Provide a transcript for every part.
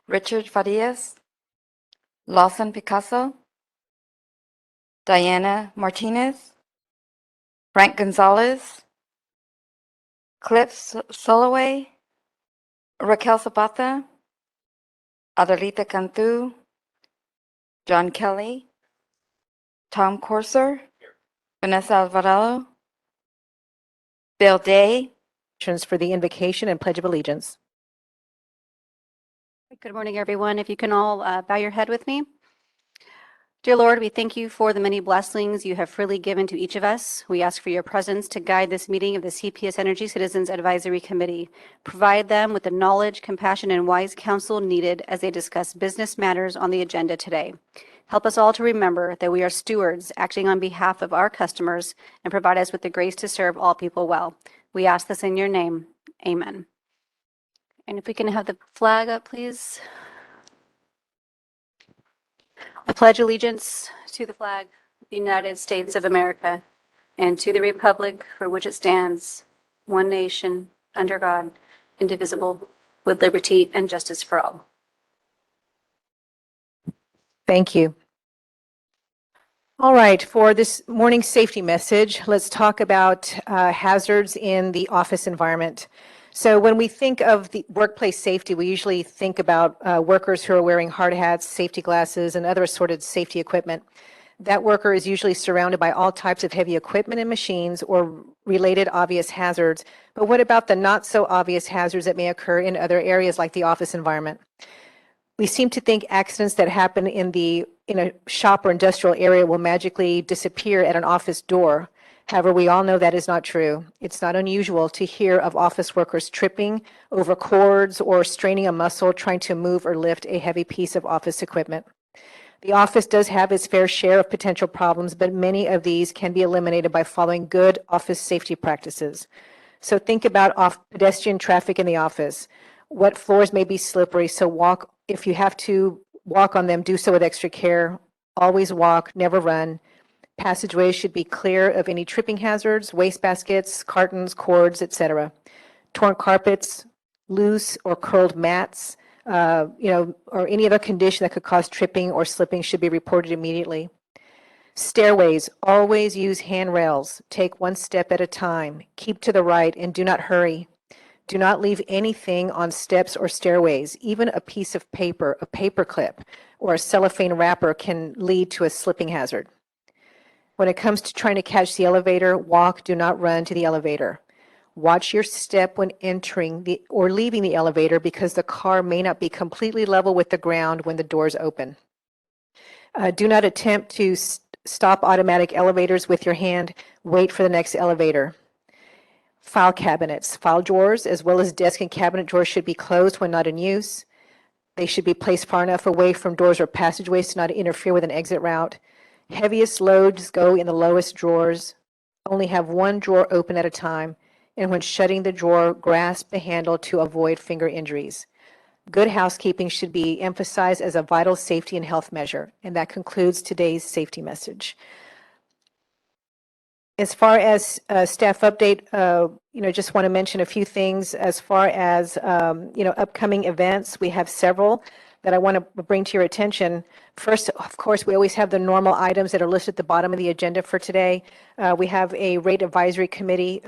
Richard Farias, Lawson Picasso, Diana Martinez, Frank Gonzalez, Cliff Soloway, Raquel Zapata, Adelita Cantu, John Kelly, Tom Corser, Vanessa Alvarado, Bill Day. For the invocation and Pledge of Allegiance. Good morning, everyone. If you can all bow your head with me. Dear Lord, we thank you for the many blessings you have freely given to each of us. We ask for your presence to guide this meeting of the CPS Energy Citizens Advisory Committee. Provide them with the knowledge, compassion, and wise counsel needed as they discuss business matters on the agenda today. Help us all to remember that we are stewards acting on behalf of our customers, and provide us with the grace to serve all people well. We ask this in your name. Amen. And if we can have the flag up, please. I pledge allegiance to the flag of the United States of America and to the republic for which it stands, one nation, under God, indivisible, with liberty and justice for all. Thank you. All right, for this morning's safety message, let's talk about hazards in the office environment. So when we think of the workplace safety, we usually think about workers who are wearing hard hats, safety glasses, and other assorted safety equipment. That worker is usually surrounded by all types of heavy equipment and machines or related obvious hazards. But what about the not so obvious hazards that may occur in other areas like the office environment? We seem to think accidents that happen in a shop or industrial area will magically disappear at an office door. However, we all know that is not true. It's not unusual to hear of office workers tripping over cords or straining a muscle trying to move or lift a heavy piece of office equipment. The office does have its fair share of potential problems, but many of these can be eliminated by following good office safety practices. So think about pedestrian traffic in the office. What floors may be slippery, so if you have to walk on them, do so with extra care. Always walk, never run. Passageways should be clear of any tripping hazards, wastebaskets, cartons, cords, etc. Torn carpets, loose or curled mats, or any other condition that could cause tripping or slipping should be reported immediately. Stairways, always use handrails. Take one step at a time. Keep to the right and do not hurry. Do not leave anything on steps or stairways. Even a piece of paper, a paper clip, or a cellophane wrapper can lead to a slipping hazard. When it comes to trying to catch the elevator, walk, do not run to the elevator. Watch your step when entering or leaving the elevator because the car may not be completely level with the ground when the doors open. Do not attempt to stop automatic elevators with your hand. Wait for the next elevator. File cabinets, file drawers, as well as desk and cabinet drawers should be closed when not in use. They should be placed far enough away from doors or passageways to not interfere with an exit route. Heaviest loads go in the lowest drawers. Only have one drawer open at a time, and when shutting the drawer, grasp the handle to avoid finger injuries. Good housekeeping should be emphasized as a vital safety and health measure, and that concludes today's safety message. As far as staff update, just want to mention a few things as far as, upcoming events. We have several that I want to bring to your attention. First, of course, we always have the normal items that are listed at the bottom of the agenda for today. We have a rate advisory committee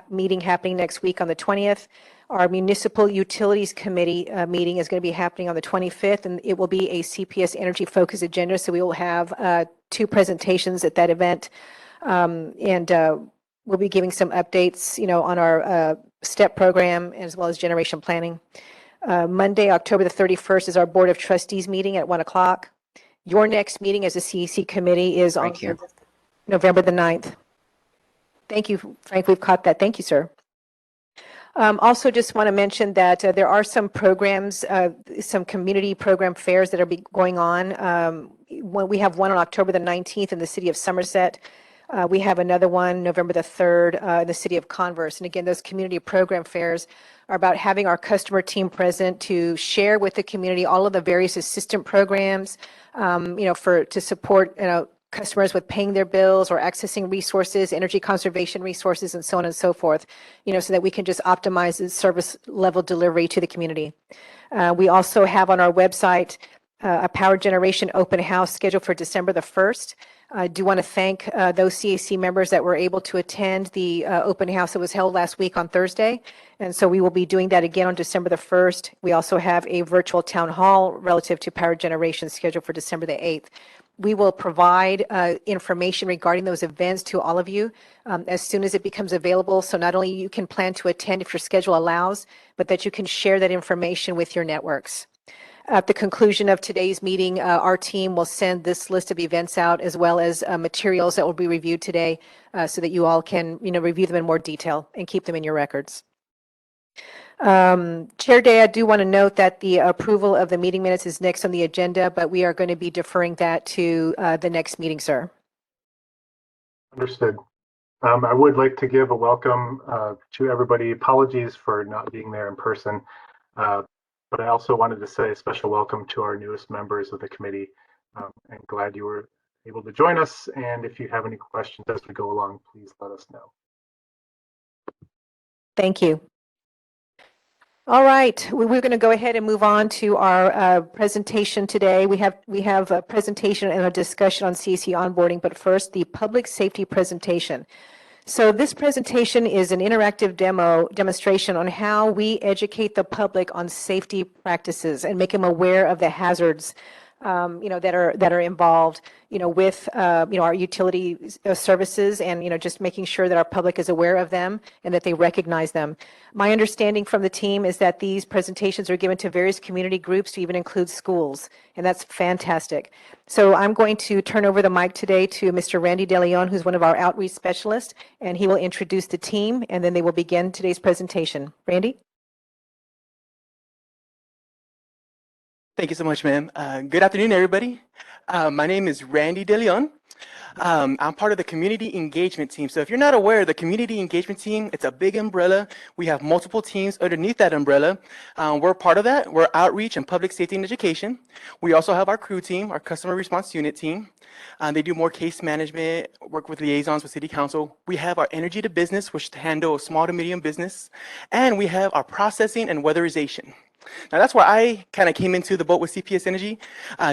meeting happening next week on the 20th. Our municipal utilities committee meeting is going to be happening on the 25th, and it will be a CPS Energy focused agenda. So we will have 2 presentations at that event. We'll be giving some updates, on our STEP program as well as generation planning. Monday, October the 31st is our Board of Trustees meeting at 1 o'clock. Your next meeting as a CEC committee is on November the 9th. Thank you, Frank. We've caught that. Thank you, sir. Also, just want to mention that there are some programs, some community program fairs that are going on. We have one on October the 19th in the city of Somerset. We have another one November the 3rd in the city of Converse. And again, those community program fairs are about having our customer team present to share with the community all of the various assistant programs, to support, customers with paying their bills or accessing resources, energy conservation resources, and so on and so forth, so that we can just optimize the service level delivery to the community. We also have on our website a power generation open house scheduled for December the 1st. I do want to thank those CAC members that were able to attend the open house that was held last week on Thursday. And so we will be doing that again on December the 1st. We also have a virtual town hall relative to power generation scheduled for December the 8th. We will provide information regarding those events to all of you as soon as it becomes available. So not only you can plan to attend if your schedule allows, but that you can share that information with your networks. At the conclusion of today's meeting, our team will send this list of events out as well as materials that will be reviewed today so that you all can review them in more detail and keep them in your records. Chair Day, I do want to note that the approval of the meeting minutes is next on the agenda, but we are going to be deferring that to the next meeting, sir. Understood. I would like to give a welcome to everybody. Apologies for not being there in person, but I also wanted to say a special welcome to our newest members of the committee. And glad you were able to join us. And if you have any questions as we go along, please let us know. Thank you. All right, we're going to go ahead and move on to our presentation today. We have a presentation and a discussion on CAC onboarding, but first the public safety presentation. So this presentation is an interactive demonstration on how we educate the public on safety practices and make them aware of the hazards that are involved, with, our utility services and, just making sure that our public is aware of them and that they recognize them. My understanding from the team is that these presentations are given to various community groups to even include schools, and that's fantastic. So I'm going to turn over the mic today to Mr. Randy DeLeon, who's one of our outreach specialists, and he will introduce the team, and then they will begin today's presentation. Randy? Thank you so much, ma'am. Good afternoon, everybody. My name is Randy DeLeon. I'm part of the community engagement team. So if you're not aware, the community engagement team, it's a big umbrella. We have multiple teams underneath that umbrella. We're part of that. We're outreach and public safety and education. We also have our crew team, our customer response unit team. They do more case management, work with liaisons with city council. We have our energy to business, which handle small to medium business. And we have our processing and weatherization. Now that's where I kind of came into the boat with CPS Energy.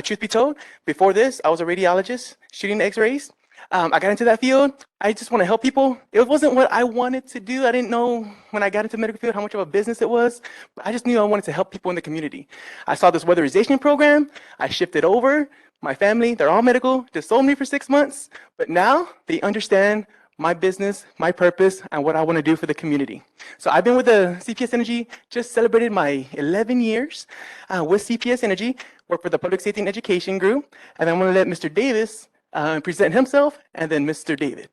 Truth be told, before this, I was a radiologist shooting x-rays. I got into that field. I just want to help people. It wasn't what I wanted to do. I didn't know when I got into the medical field how much of a business it was, but I just knew I wanted to help people in the community. I saw this weatherization program. I shifted over. My family, they're all medical, just sold me for 6 months, but now they understand my business, my purpose, and what I want to do for the community. So I've been with the CPS Energy, just celebrated my 11 years with CPS Energy, work for the Public Safety and Education Group, and I'm going to let Mr. Davis present himself, and then Mr. David.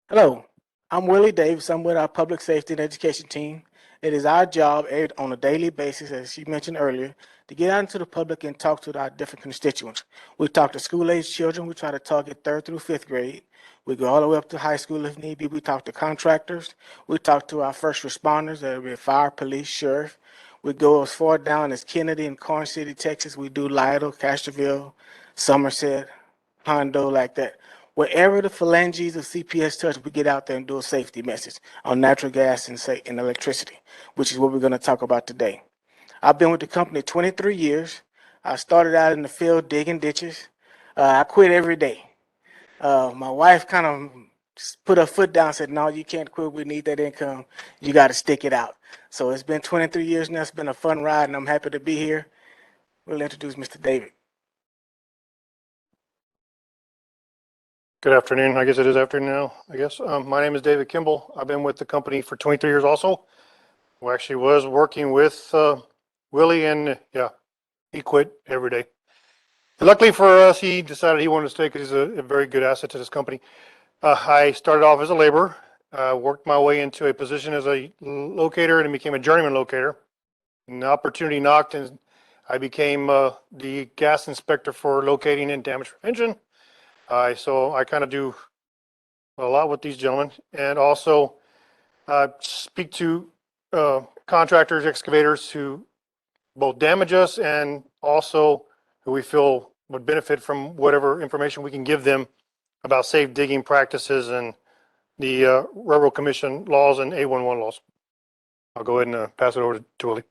Hello, I'm Willie Davis. I'm with our Public Safety and Education team. It is our job on a daily basis, as she mentioned earlier, to get out into the public and talk to our different constituents. We talk to school-age children. We try to target 3rd through 5th grade. We go all the way up to high school if need be. We talk to contractors. We talk to our first responders, that would be fire, police, sheriff. We go as far down as Kennedy and Corn City, Texas. We do Lytle, Castroville, Somerset, Hondo, like that. Wherever the phalanges of CPS touch, we get out there and do a safety message on natural gas and electricity, which is what we're going to talk about today. I've been with the company 23 years. I started out in the field digging ditches. I quit every day. My wife kind of put her foot down and said, no, you can't quit. We need that income. You got to stick it out. So it's been 23 years now. It's been a fun ride, and I'm happy to be here. We'll introduce Mr. David. Good afternoon. I guess it is afternoon now, I guess. My name is David Kimball. I've been with the company for 23 years also. Who actually was working with Willie, and he quit every day. And luckily for us, he decided he wanted to stay because he's a very good asset to this company. I started off as a laborer, worked my way into a position as a locator and became a journeyman locator. And the opportunity knocked and I became the gas inspector for locating and damage prevention. So I kind of do a lot with these gentlemen, and also speak to contractors, excavators who both damage us and also who we feel would benefit from whatever information we can give them about safe digging practices and the Railroad Commission laws and A11 laws. I'll go ahead and pass it over to Willie.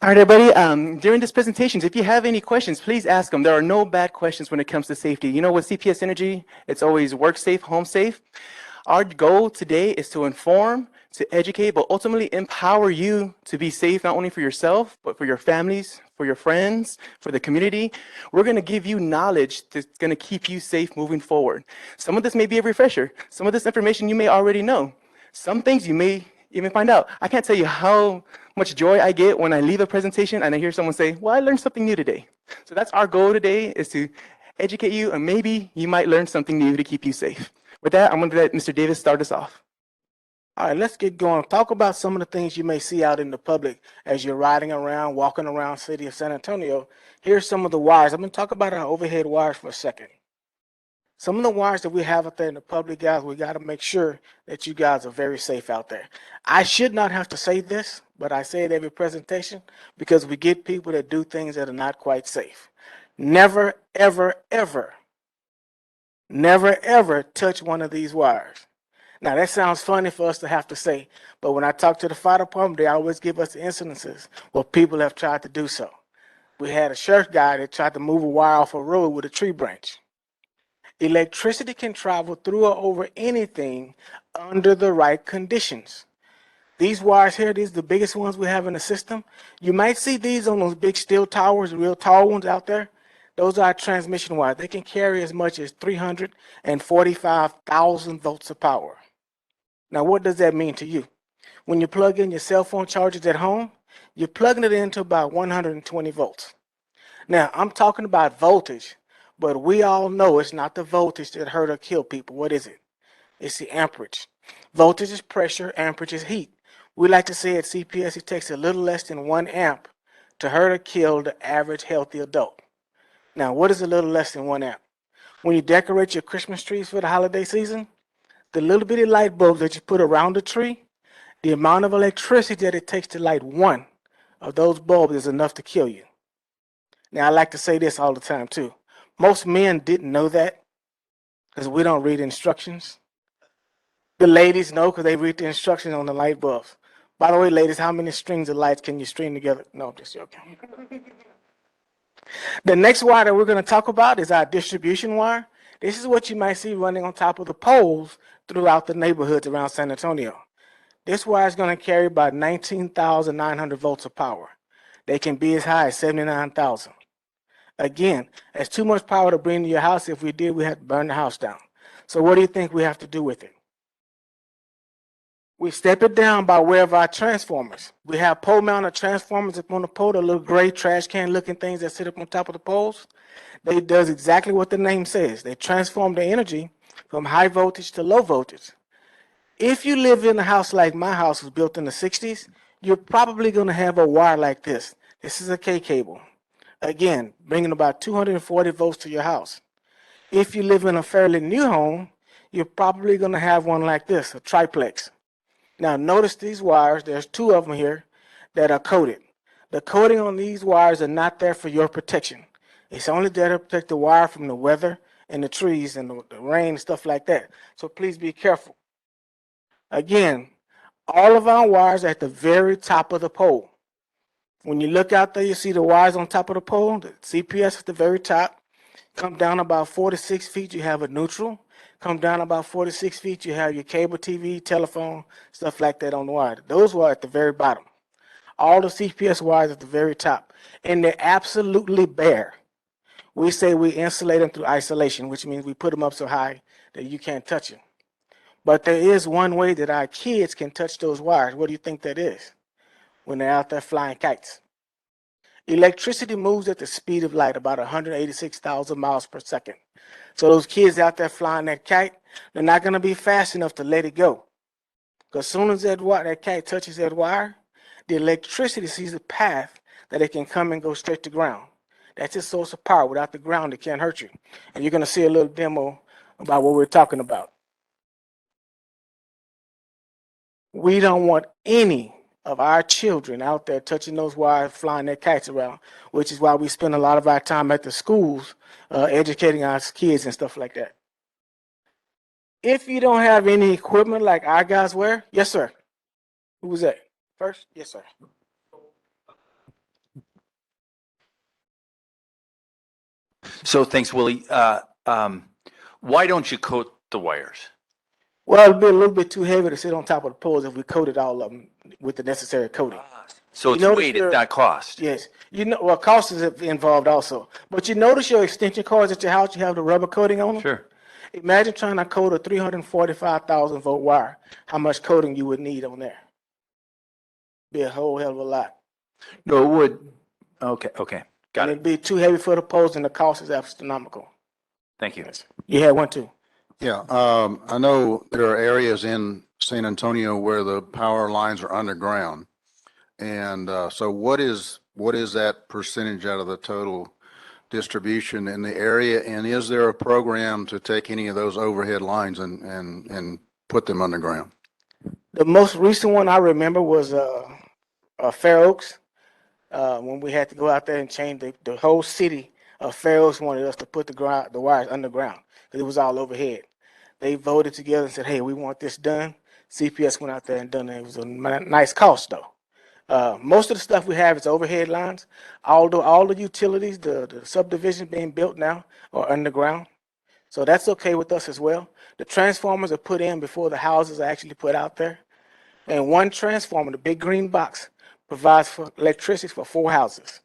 All right, everybody. During this presentation, if you have any questions, please ask them. There are no bad questions when it comes to safety. You know, with CPS Energy, it's always work safe, home safe. Our goal today is to inform, to educate, but ultimately empower you to be safe, not only for yourself, but for your families, for your friends, for the community. We're going to give you knowledge that's going to keep you safe moving forward. Some of this may be a refresher. Some of this information you may already know. Some things you may even find out. I can't tell you how much joy I get when I leave a presentation and I hear someone say, well, I learned something new today. So that's our goal today, is to educate you, and maybe you might learn something new to keep you safe. With that, I'm going to let Mr. Davis start us off. All right, let's get going. Talk about some of the things you may see out in the public as you're riding around, walking around city of San Antonio. Here's some of the wires. I'm going to talk about our overhead wires for a second. Some of the wires that we have out there in the public, guys, we got to make sure that you guys are very safe out there. I should not have to say this, but I say it every presentation because we get people that do things that are not quite safe. Never, ever, ever, never, ever touch one of these wires. Now, that sounds funny for us to have to say, but when I talk to the fire department, they always give us incidences where people have tried to do so. We had a sheriff guy that tried to move a wire off a road with a tree branch. Electricity can travel through or over anything under the right conditions. These wires here, these are the biggest ones we have in the system. You might see these on those big steel towers, real tall ones out there. Those are transmission wires. They can carry as much as 345,000 volts of power. Now, what does that mean to you? When you plug in your cell phone chargers at home, you're plugging it into about 120 volts. Now, I'm talking about voltage, but we all know it's not the voltage that hurt or kill people. What is it? It's the amperage. Voltage is pressure, amperage is heat. We like to say at CPS it takes a little less than 1 amp to hurt or kill the average healthy adult. Now, what is a little less than 1 amp? When you decorate your Christmas trees for the holiday season, the little bitty light bulbs that you put around the tree, the amount of electricity that it takes to light one of those bulbs is enough to kill you. Now, I like to say this all the time too. Most men didn't know that because we don't read instructions. The ladies know because they read the instructions on the light bulbs. By the way, ladies, how many strings of lights can you string together? No, just joking. The next wire that we're going to talk about is our distribution wire. This is what you might see running on top of the poles throughout the neighborhoods around San Antonio. This wire is going to carry about 19,900 volts of power. They can be as high as 79,000. Again, that's too much power to bring to your house. If we did, we had to burn the house down. So what do you think we have to do with it? We step it down by way of our transformers. We have pole mounted transformers up on the pole, the little gray trash can looking things that sit up on top of the poles. They does exactly what the name says. They transform the energy from high voltage to low voltage. If you live in a house like my house was built in the 60s, you're probably going to have a wire like this. This is a K cable. Again, bringing about 240 volts to your house. If you live in a fairly new home, you're probably going to have one like this, a triplex. Now notice these wires, there's two of them here that are coated. The coating on these wires are not there for your protection. It's only there to protect the wire from the weather and the trees and the rain and stuff like that. So please be careful. Again, all of our wires are at the very top of the pole. When you look out there, you see the wires on top of the pole, the CPS at the very top. Come down about 4 to 6 feet, you have a neutral. Come down about 4 to 6 feet, you have your cable TV, telephone, stuff like that on the wire. Those were at the very bottom. All the CPS wires at the very top. And they're absolutely bare. We say we insulate them through isolation, which means we put them up so high that you can't touch them. But there is one way that our kids can touch those wires. What do you think that is? When they're out there flying kites. Electricity moves at the speed of light, about 186,000 miles per second. So those kids out there flying that kite, they're not going to be fast enough to let it go. Because as soon as that kite touches that wire, the electricity sees a path that it can come and go straight to ground. That's its source of power. Without the ground, it can't hurt you. And you're going to see a little demo about what we're talking about. We don't want any of our children out there touching those wires, flying their kites around, which is why we spend a lot of our time at the schools educating our kids and stuff like that. If you don't have any equipment like our guys wear, yes, sir. Who was that? First? Yes, sir. So thanks, Willie. Why don't you coat the wires? Well, it'd be a little bit too heavy to sit on top of the poles if we coated all of them with the necessary coating. So it's notice weight, it's your- not cost. Yes, well, cost is involved also. But you notice your extension cords at your house, you have the rubber coating on them? Sure. Imagine trying to coat a 345,000 volt wire, how much coating you would need on there. Be a whole hell of a lot. No, it would. Okay, got And it. it'd be too heavy for the poles and the cost is astronomical. Thank you. You had one too. Yeah, I know there are areas in San Antonio where the power lines are underground. And so what is that percentage out of the total distribution in the area? And is there a program to take any of those overhead lines and put them underground? The most recent one I remember was Fair Oaks. When we had to go out there and change the whole city of Fair Oaks wanted us to put the wires underground because it was all overhead. They voted together and said, hey, we want this done. CPS went out there and done it. It was a nice cost though. Most of the stuff we have is overhead lines. Although all the utilities, the subdivision being built now are underground. So that's okay with us as well. The transformers are put in before the houses are actually put out there. And one transformer, the big green box, provides for electricity for 4 houses.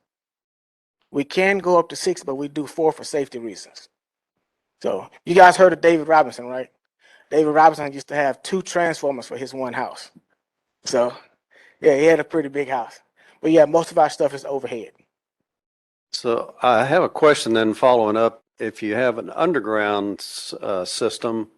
We can go up to 6, but we do 4 for safety reasons. So you guys heard of David Robinson, right? David Robinson used to have 2 transformers for his one house. So yeah, he had a pretty big house. But yeah, most of our stuff is overhead. So I have a question then following up. If you have an underground system,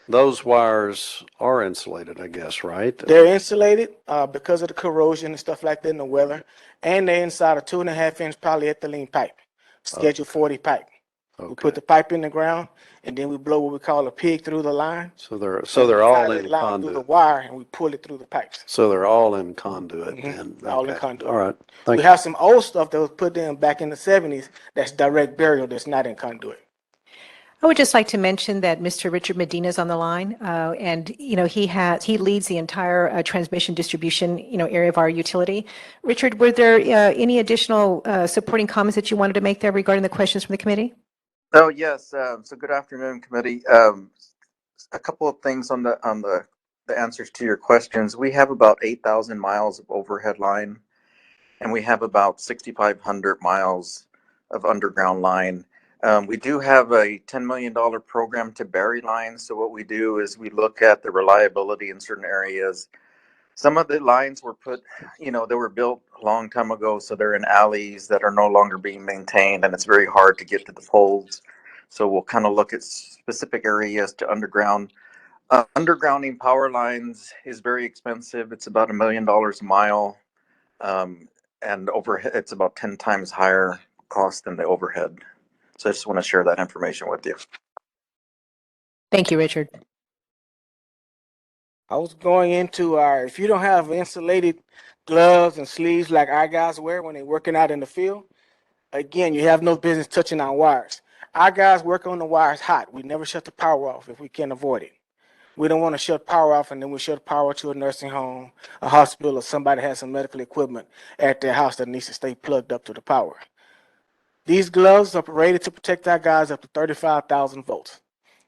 those wires are insulated, I guess, right? They're insulated because of the corrosion and stuff like that in the weather. And they're inside a 2.5-inch polyethylene pipe, schedule 40 pipe. We Okay. put the pipe in the ground and then we blow what we call a pig through the line. So they're all Pilot in line through the conduit. wire and we pull it through the pipes. So they're all in conduit then. All in Okay. conduit. All right. Thank We you. have some old stuff that was put in back in the 70s that's direct burial that's not in conduit. I would just like to mention that Mr. Richard Medina is on the line, and he leads the entire transmission distribution area of our utility. Richard, were there any additional supporting comments that you wanted to make there regarding the questions from the committee? Oh, yes. So good afternoon, committee. A couple of things on the answers to your questions. We have about 8,000 miles of overhead line, and we have about 6,500 miles of underground line. We do have a $10 million program to bury lines. So what we do is we look at the reliability in certain areas. Some of the lines were put, they were built a long time ago, so they're in alleys that are no longer being maintained, and it's very hard to get to the poles. So we'll kind of look at specific areas to underground. Undergrounding power lines is very expensive. It's about $1 million a mile, and overhead, it's about 10 times higher cost than the overhead. So I just want to share that information with you. Thank you, Richard. I was going into if you don't have insulated gloves and sleeves like our guys wear when they're working out in the field, again, you have no business touching our wires. Our guys work on the wires hot. We never shut the power off if we can avoid it. We don't want to shut power off and then we shut power to a nursing home, a hospital, or somebody has some medical equipment at their house that needs to stay plugged up to the power. These gloves are rated to protect our guys up to 35,000 volts.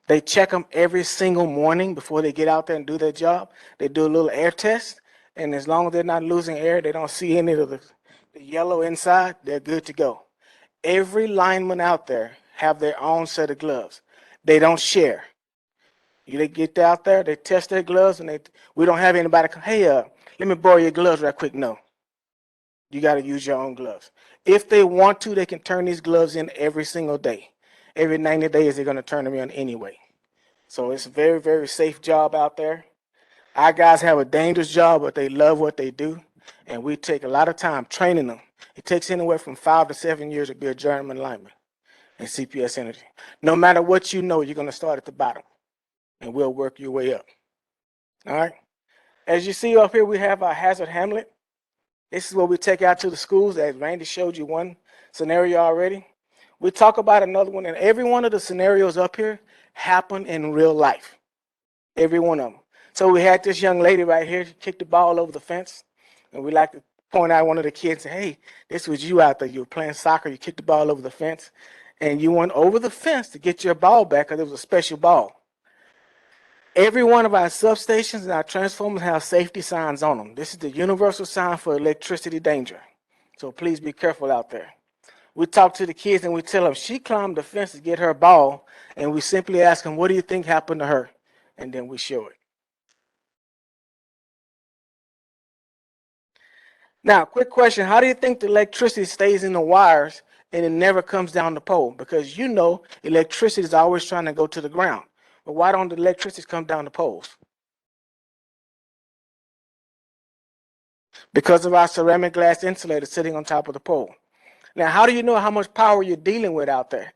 They check them every single morning before they get out there and do their job. They do a little air test, and as long as they're not losing air, they don't see any of the yellow inside, they're good to go. Every lineman out there have their own set of gloves. They don't share. They get out there, they test their gloves, and we don't have anybody come, hey, let me borrow your gloves right quick. No. You got to use your own gloves. If they want to, they can turn these gloves in every single day. Every 90 days, they're going to turn them in anyway. So it's a very, very safe job out there. Our guys have a dangerous job, but they love what they do. And we take a lot of time training them. It takes anywhere from 5 to 7 years to be a journeyman lineman in CPS Energy. No matter what you know, you're going to start at the bottom, and we'll work your way up. All right? As you see up here, we have our hazard hamlet. This is what we take out to the schools, as Randy showed you one scenario already. We talk about another one, and every one of the scenarios up here happen in real life. Every one of them. So we had this young lady right here, she kicked the ball over the fence, and we like to point out one of the kids and say, hey, this was you out there. You were playing soccer, you kicked the ball over the fence. and you went over the fence to get your ball back because it was a special ball. Every one of our substations and our transformers have safety signs on them. This is the universal sign for electricity danger. So please be careful out there. We talk to the kids and we tell them she climbed the fence to get her ball, and we simply ask them, what do you think happened to her? And then we show it. Now, quick question. How do you think the electricity stays in the wires and it never comes down the pole? Because you know electricity is always trying to go to the ground. But why don't the electricity come down the poles? Because of our ceramic glass insulator sitting on top of the pole. Now, how do you know how much power you're dealing with out there?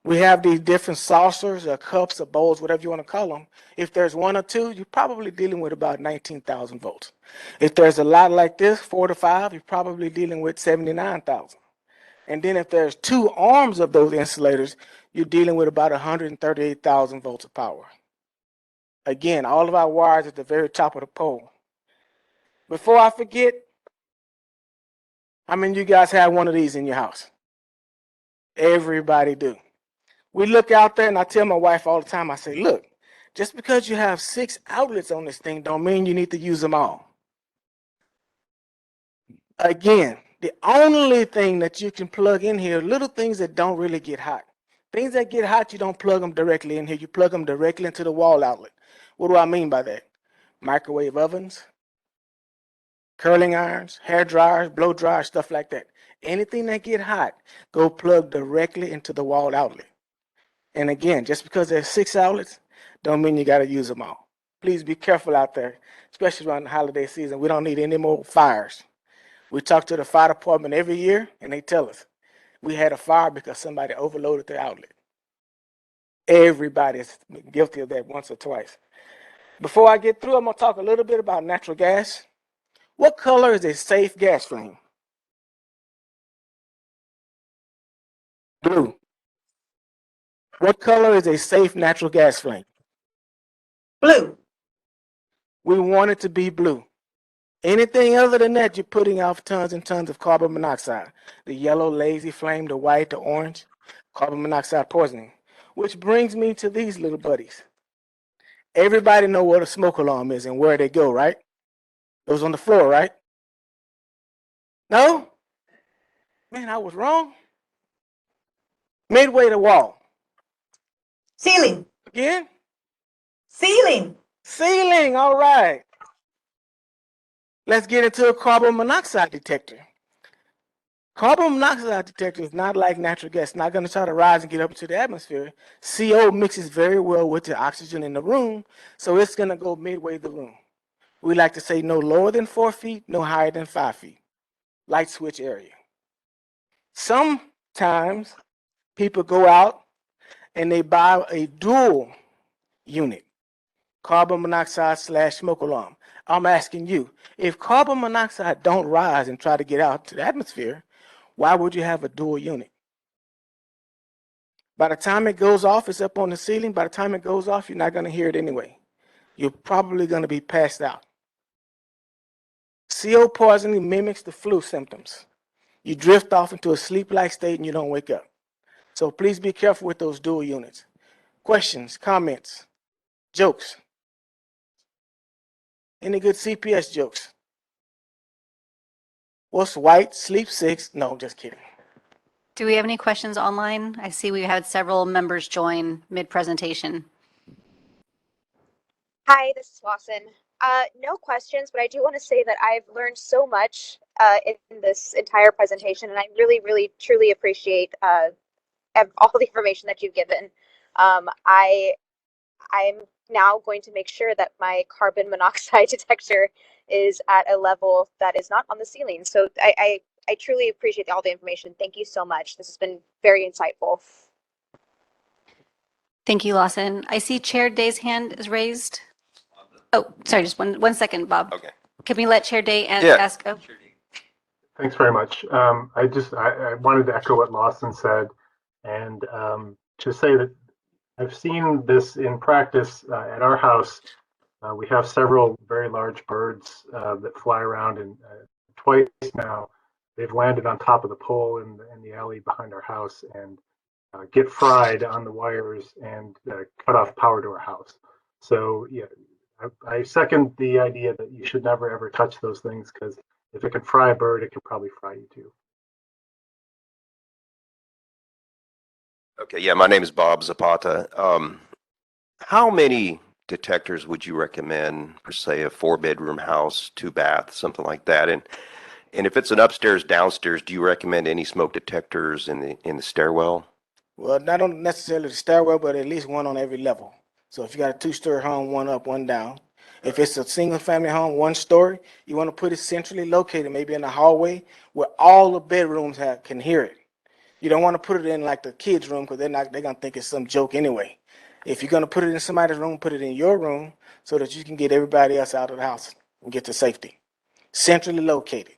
We have these different saucers or cups or bowls, whatever you want to call them. If there's one or two, you're probably dealing with about 19,000 volts. If there's a lot like this, 4 to 5, you're probably dealing with 79,000. And then if there's two arms of those insulators, you're dealing with about 138,000 volts of power. Again, all of our wires at the very top of the pole. Before I forget, how many of you guys have one of these in your house? Everybody do. We look out there, and I tell my wife all the time, I say, look, just because you have 6 outlets on this thing don't mean you need to use them all. Again, the only thing that you can plug in here, little things that don't really get hot. Things that get hot, you don't plug them directly in here. You plug them directly into the wall outlet. What do I mean by that? Microwave ovens, curling irons, hair dryers, blow dryers, stuff like that. Anything that get hot, go plug directly into the wall outlet. And again, just because there's 6 outlets, don't mean you got to use them all. Please be careful out there, especially around the holiday season. We don't need any more fires. We talk to the fire department every year, and they tell us we had a fire because somebody overloaded their outlet. Everybody's guilty of that once or twice. Before I get through, I'm going to talk a little bit about natural gas. What color is a safe gas flame? Blue. What color is a safe natural gas flame? Blue. We want it to be blue. Anything other than that, you're putting out tons and tons of carbon monoxide. The yellow, lazy flame, the white, the orange, carbon monoxide poisoning. Which brings me to these little buddies. Everybody know what a smoke alarm is and where they go, right? Those on the floor, right? No? Man, I was wrong. Midway the wall. Ceiling. Again? Ceiling. Ceiling, all right. Let's get into a carbon monoxide detector. Carbon monoxide detector is not like natural gas. It's not going to try to rise and get up into the atmosphere. CO mixes very well with the oxygen in the room, so it's going to go midway the room. We like to say no lower than 4 feet, no higher than 5 feet. Light switch area. Sometimes people go out and they buy a dual unit, carbon monoxide / smoke alarm. I'm asking you, if carbon monoxide don't rise and try to get out to the atmosphere, why would you have a dual unit? By the time it goes off, it's up on the ceiling. By the time it goes off, you're not going to hear it anyway. You're probably going to be passed out. CO poisoning mimics the flu symptoms. You drift off into a sleep-like state and you don't wake up. So please be careful with those dual units. Questions, comments, jokes? Any good CPS jokes? What's white, sleep 6? No, just kidding. Do we have any questions online? I see we had several members join mid-presentation. Hi, this is Lawson. No questions, but I do want to say that I've learned so much in this entire presentation, and I really, really, truly appreciate all the information that you've given. I'm now going to make sure that my carbon monoxide detector is at a level that is not on the ceiling. So I truly appreciate all the information. Thank you so much. This has been very insightful. Thank you, Lawson. I see Chair Day's hand is raised. Oh, sorry, just one second, Bob. Okay. Can we let Chair Day Yeah. ask? Oh. Thanks very much. I wanted to echo what Lawson said, and to say that I've seen this in practice at our house. We have several very large birds that fly around, and twice now they've landed on top of the pole in the alley behind our house, and get fried on the wires and cut off power to our house. So yeah, I second the idea that you should never ever touch those things, because if it can fry a bird, it can probably fry you too. Okay, yeah, my name is Bob Zapata. How many detectors would you recommend for, say, a 4-bedroom house, 2-bath, something like that? And if it's an upstairs, downstairs, do you recommend any smoke detectors in the stairwell? Well, not on necessarily the stairwell, but at least one on every level. So if you got a 2-story home, one up, one down. If it's a single family home, 1 story, you want to put it centrally located, maybe in the hallway where all the bedrooms can hear it. You don't want to put it in like the kids' room, because they're gonna think it's some joke anyway. If you're gonna put it in somebody's room, put it in your room so that you can get everybody else out of the house and get to safety. Centrally located.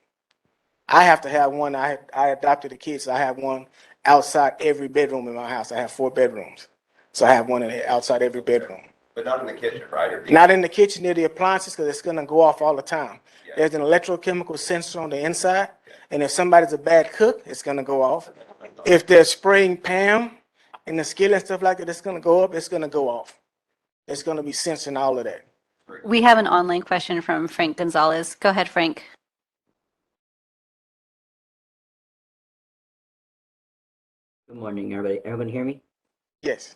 I have to have one. I adopted a kid, so I have one outside every bedroom in my house. I have 4 bedrooms, so I have one outside every bedroom. But not in the kitchen, right? Not in the kitchen near the appliances, because it's gonna go off all the time. Yeah. There's an electrochemical sensor on the inside, and if somebody's a bad cook, it's gonna go off. If they're spraying Pam in the skillet and stuff like that, it's gonna go up, it's gonna go off. It's gonna be sensing all of that. We have an online question from Frank Gonzalez. Go ahead, Frank. Good morning, everybody. Everyone hear me? Yes.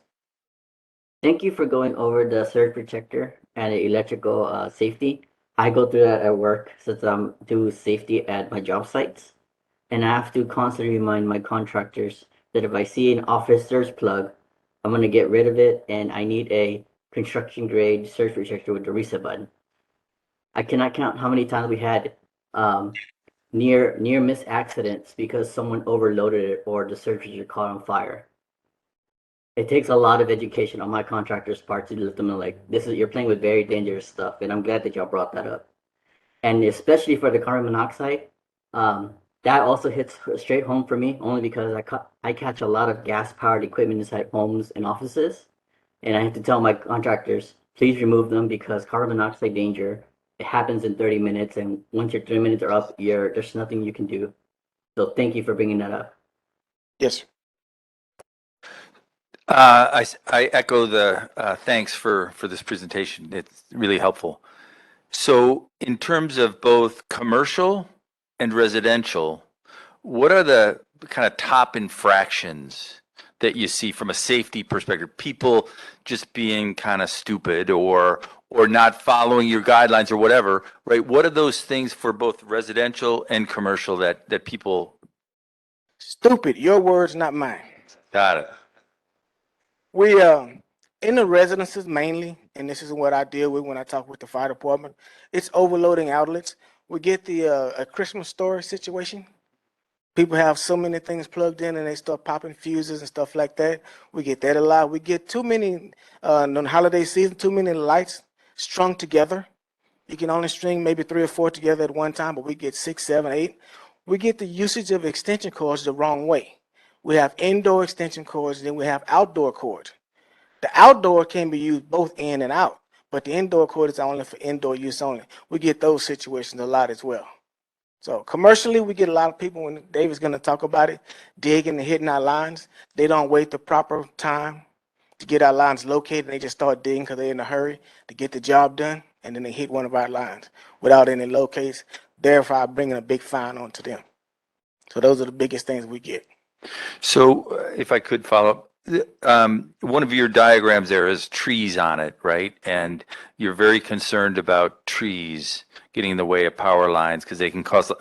Thank you for going over the surge protector and the electrical safety. I go through that at work since I'm do safety at my job sites. And I have to constantly remind my contractors that if I see an office surge plug, I'm going to get rid of it, and I need a construction grade surge protector with the reset button. I cannot count how many times we had near miss accidents because someone overloaded it or the surge protector caught on fire. It takes a lot of education on my contractor's part to let them know, like, you're playing with very dangerous stuff, and I'm glad that y'all brought that up. And especially for the carbon monoxide, that also hits straight home for me, only because I catch a lot of gas-powered equipment inside homes and offices, and I have to tell my contractors, please remove them, because carbon monoxide danger, it happens in 30 minutes, and once your 30 minutes are up, there's nothing you can do. So thank you for bringing that up. Yes. I echo the thanks for this presentation. It's really helpful. So in terms of both commercial and residential, what are the kind of top infractions that you see from a safety perspective? People just being kind of stupid or not following your guidelines or whatever, right? What are those things for both residential and commercial that people? Stupid, your words, not mine. Got it. We in the residences mainly, and this is what I deal with when I talk with the fire department. It's overloading outlets. We get the a Christmas story situation. People have so many things plugged in, and they start popping fuses and stuff like that. We get that a lot. We get too many on the holiday season. Too many lights strung together. You can only string maybe 3 or 4 together at one time, but we get 6, 7, 8. We get the usage of extension cords the wrong way. We have indoor extension cords, then we have outdoor cords. The outdoor can be used both in and out, but the indoor cord is only for indoor use only. We get those situations a lot as well. So commercially, we get a lot of people, when David's going to talk about it, digging and hitting our lines. They don't wait the proper time to get our lines located. They just start digging because they're in a hurry to get the job done, and then they hit one of our lines without any locates, therefore bringing a big fine onto them. So those are the biggest things we get. So if I could follow up, one of your diagrams there has trees on it, right? And you're very concerned about trees getting in the way of power lines because they can cause,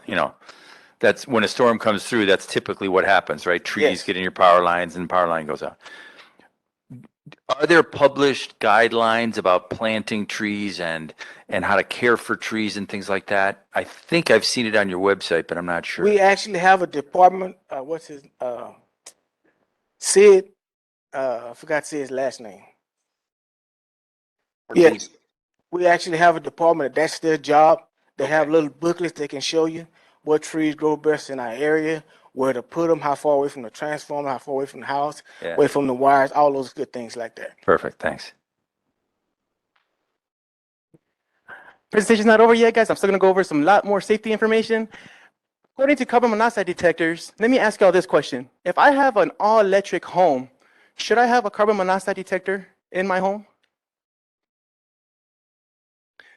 that's when a storm comes through, that's typically what happens, right? Trees Yes. get in your power lines and the power line goes out. Are there published guidelines about planting trees and how to care for trees and things like that? I think I've seen it on your website, but I'm not sure. We actually have a department, what's his, Sid, I forgot to say his last name. Yes, we actually have a department, that's their job. They have little booklets that can show you what trees grow best in our area, where to put them, how far away from the transformer, how far away from the house, Yeah. away from the wires, all those good things like that. Perfect, thanks. Presentation's not over yet, guys. I'm still gonna go over some lot more safety information. According to carbon monoxide detectors, let me ask y'all this question. If I have an all-electric home, should I have a carbon monoxide detector in my home?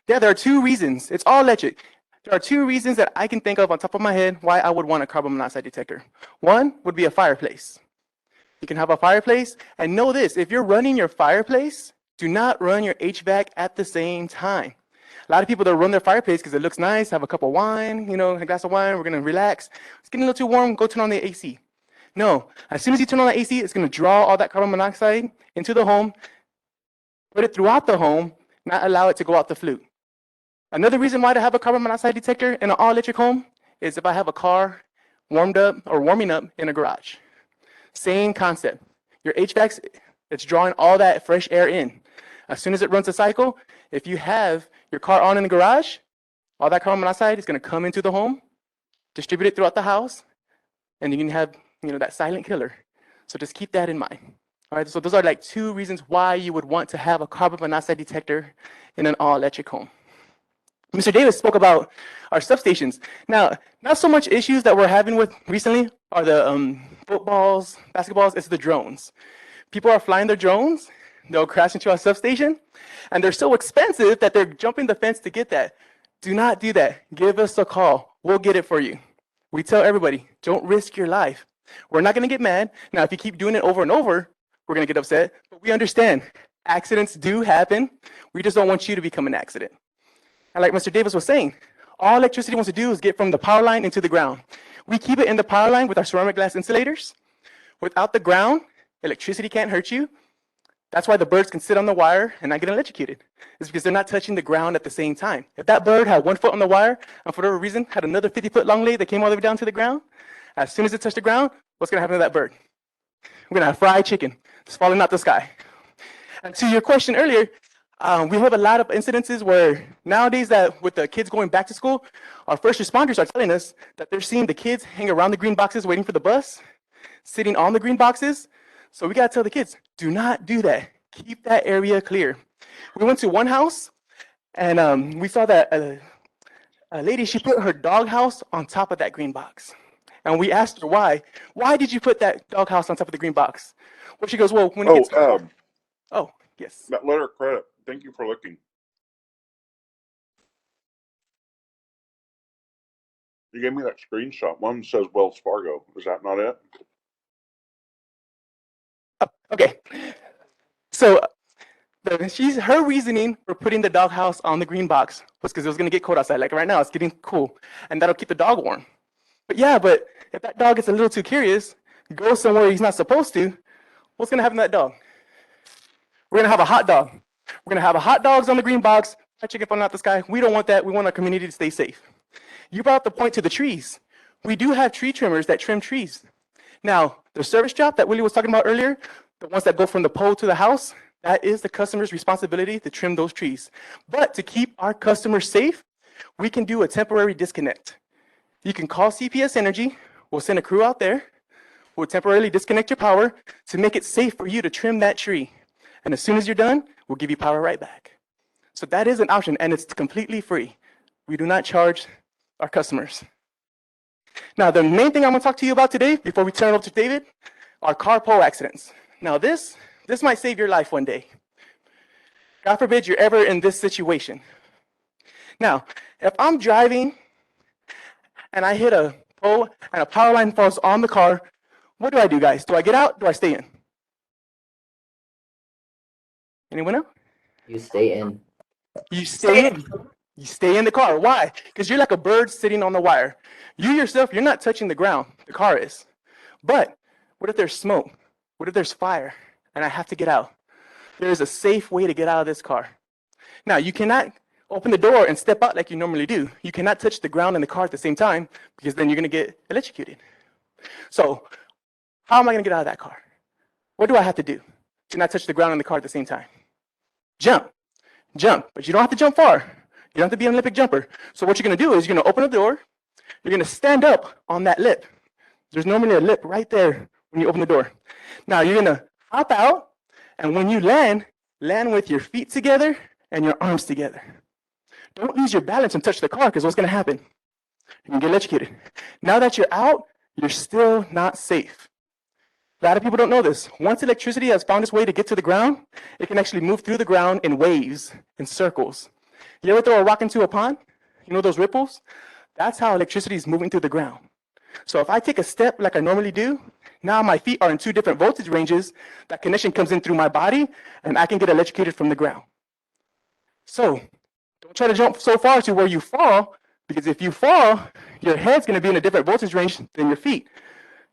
Yeah, there are two reasons. It's all electric. There are two reasons that I can think of on top of my head why I would want a carbon monoxide detector. One would be a fireplace. You can have a fireplace, and know this, if you're running your fireplace, do not run your HVAC at the same time. A lot of people, they'll run their fireplace because it looks nice, have a cup of wine, a glass of wine, we're gonna relax. It's getting a little too warm, go turn on the AC. No, as soon as you turn on the AC, it's gonna draw all that carbon monoxide into the home, put it throughout the home, not allow it to go out the flue. Another reason why to have a carbon monoxide detector in an all-electric home is if I have a car warming up in a garage. Same concept. Your HVAC, it's drawing all that fresh air in. As soon as it runs a cycle, if you have your car on in the garage, all that carbon monoxide is going to come into the home, distribute it throughout the house, and you can have that silent killer. So just keep that in mind. All right, so those are like two reasons why you would want to have a carbon monoxide detector in an all-electric home. Mr. Davis spoke about our substations. Now, not so much issues that we're having with recently are the footballs, basketballs, it's the drones. People are flying their drones, they'll crash into our substation, and they're so expensive that they're jumping the fence to get that. Do not do that. Give us a call. We'll get it for you. We tell everybody, don't risk your life. We're not going to get mad. Now, if you keep doing it over and over, we're going to get upset. But we understand accidents do happen. We just don't want you to become an accident. And like Mr. Davis was saying, all electricity wants to do is get from the power line into the ground. We keep it in the power line with our ceramic glass insulators. Without the ground, electricity can't hurt you. That's why the birds can sit on the wire and not get electrocuted. It's because they're not touching the ground at the same time. If that bird had 1 foot on the wire and for whatever reason had another 50-foot long leg that came all the way down to the ground, as soon as it touched the ground, what's going to happen to that bird? We're going to have fried chicken just falling out the sky. And to your question earlier, we have a lot of incidences where nowadays that with the kids going back to school, our first responders are telling us that they're seeing the kids hang around the green boxes waiting for the bus, sitting on the green boxes. So we got to tell the kids, do not do that. Keep that area clear. We went to one house and we saw that a lady, she put her doghouse on top of that green box. And we asked her why. Why did you put that doghouse on top of the green box? Well, she goes, well, when it gets cold. Oh, yes. That letter of credit. Thank you for looking. You gave me that screenshot. One says Wells Fargo. Is that not it? Oh, okay. So her reasoning for putting the doghouse on the green box was because it was going to get cold outside. Like right now, it's getting cool, and that'll keep the dog warm. But yeah, but if that dog gets a little too curious, goes somewhere he's not supposed to, what's going to happen to that dog? We're going to have a hot dog. We're going to have a hot dogs on the green box, fried chicken falling out the sky. We don't want that. We want our community to stay safe. You brought up the point to the trees. We do have tree trimmers that trim trees. Now, the service drop that Willie was talking about earlier, the ones that go from the pole to the house, that is the customer's responsibility to trim those trees. But to keep our customers safe, we can do a temporary disconnect. You can call CPS Energy. We'll send a crew out there. We'll temporarily disconnect your power to make it safe for you to trim that tree. And as soon as you're done, we'll give you power right back. So that is an option, and it's completely free. We do not charge our customers. Now, the main thing I'm going to talk to you about today, before we turn it over to David, are car pole accidents. Now, this might save your life one day. God forbid you're ever in this situation. Now, if I'm driving and I hit a pole and a power line falls on the car, what do, guys? Do I get out? Do I stay in? Anyone know? You stay in. You stay in. You stay in the car. Why? Because you're like a bird sitting on the wire. You yourself, you're not touching the ground. The car is. But what if there's smoke? What if there's fire and I have to get out? There is a safe way to get out of this car. Now, you cannot open the door and step out like you normally do. You cannot touch the ground and the car at the same time because then you're going to get electrocuted. So how am I going to get out of that car? What do I have to do to not touch the ground and the car at the same time? Jump. Jump. But you don't have to jump far. You don't have to be an Olympic jumper. So what you're going to do is you're going to open the door. You're going to stand up on that lip. There's normally a lip right there when you open the door. Now you're going to hop out, and when you land with your feet together and your arms together. Don't lose your balance and touch the car, because what's going to happen? You can get electrocuted. Now that you're out, you're still not safe. A lot of people don't know this. Once electricity has found its way to get to the ground, it can actually move through the ground in waves, in circles. You ever throw a rock into a pond? You know those ripples? That's how electricity is moving through the ground. So if I take a step like I normally do, now my feet are in two different voltage ranges. That connection comes in through my body, and I can get electrocuted from the ground. So don't try to jump so far to where you fall, because if you fall, your head's going to be in a different voltage range than your feet.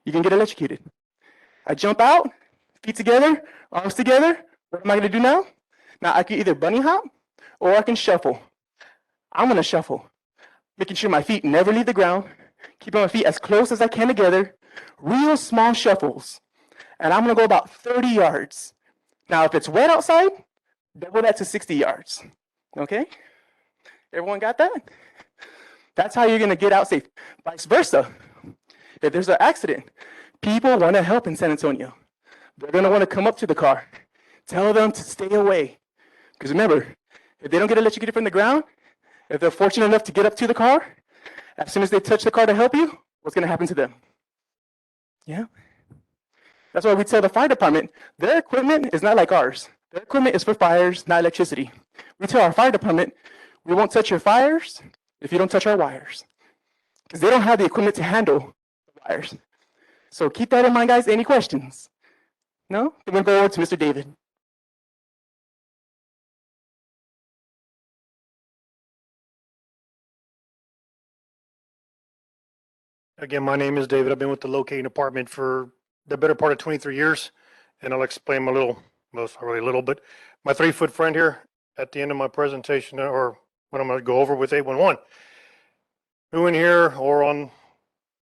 You can get electrocuted. I jump out, feet together, arms together. What am I going to do now? Now I can either bunny hop or I can shuffle. I'm going to shuffle, making sure my feet never leave the ground, keeping my feet as close as I can together, real small shuffles. And I'm going to go about 30 yards. Now, if it's wet outside, double that to 60 yards. Okay? Everyone got that? That's how you're going to get out safe. Vice versa. If there's an accident, people want to help in San Antonio. They're going to want to come up to the car, tell them to stay away. Because remember, if they don't get electrocuted from the ground, if they're fortunate enough to get up to the car, as soon as they touch the car to help you, what's going to happen to them? Yeah? That's why we tell the fire department, their equipment is not like ours. Their equipment is for fires, not electricity. We tell our fire department, we won't touch your fires if you don't touch our wires. Because they don't have the equipment to handle the wires. So keep that in mind, guys. Any questions? No? Then we'll go over to Mr. David. Again, my name is David. I've been with the locating department for the better part of 23 years. And I'll explain my little, well, it's not really little, but my 3-foot friend here at the end of my presentation, or what I'm going to go over with 811. Who in here or on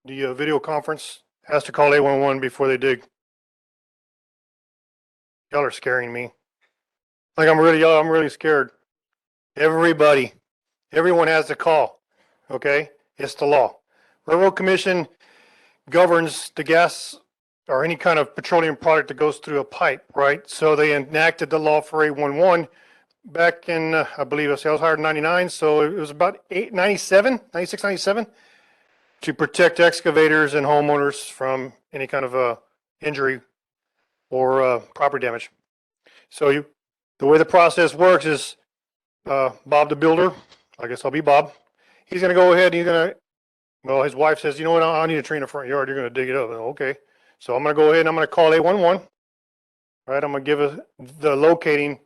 the video conference has to call 811 before they dig? Y'all are scaring me. Like I'm really scared. Everyone has to call. Okay? It's the law. Railroad Commission governs the gas or any kind of petroleum product that goes through a pipe, right? So they enacted the law for 811 back in, I believe I was hired in 99. So it was about 96, 97 to protect excavators and homeowners from any kind of injury or property damage. So the way the process works is Bob the builder, I guess I'll be Bob. He's going to go ahead and he's going to, well, his wife says, you know what, I need a tree in the front yard. You're going to dig it up. Okay. So I'm going to go ahead and I'm going to call 811. Right. I'm going to give the locating.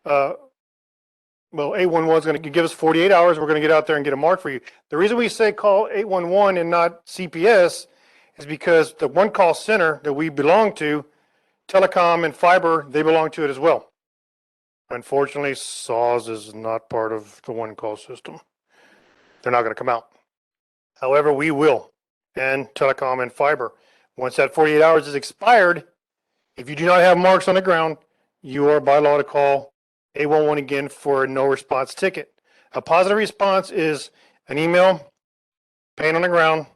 Well, 811 is going to give us 48 hours. We're going to get out there and get a mark for you. The reason we say call 811 and not CPS is because the one call center that we belong to, telecom and fiber, they belong to it as well. Unfortunately, SAWS is not part of the one call system. They're not going to come out. However, we will, and telecom and fiber. Once that 48 hours is expired, if you do not have marks on the ground, you are by law to call 811 again for a no response ticket. A positive response is an email, paint on the ground,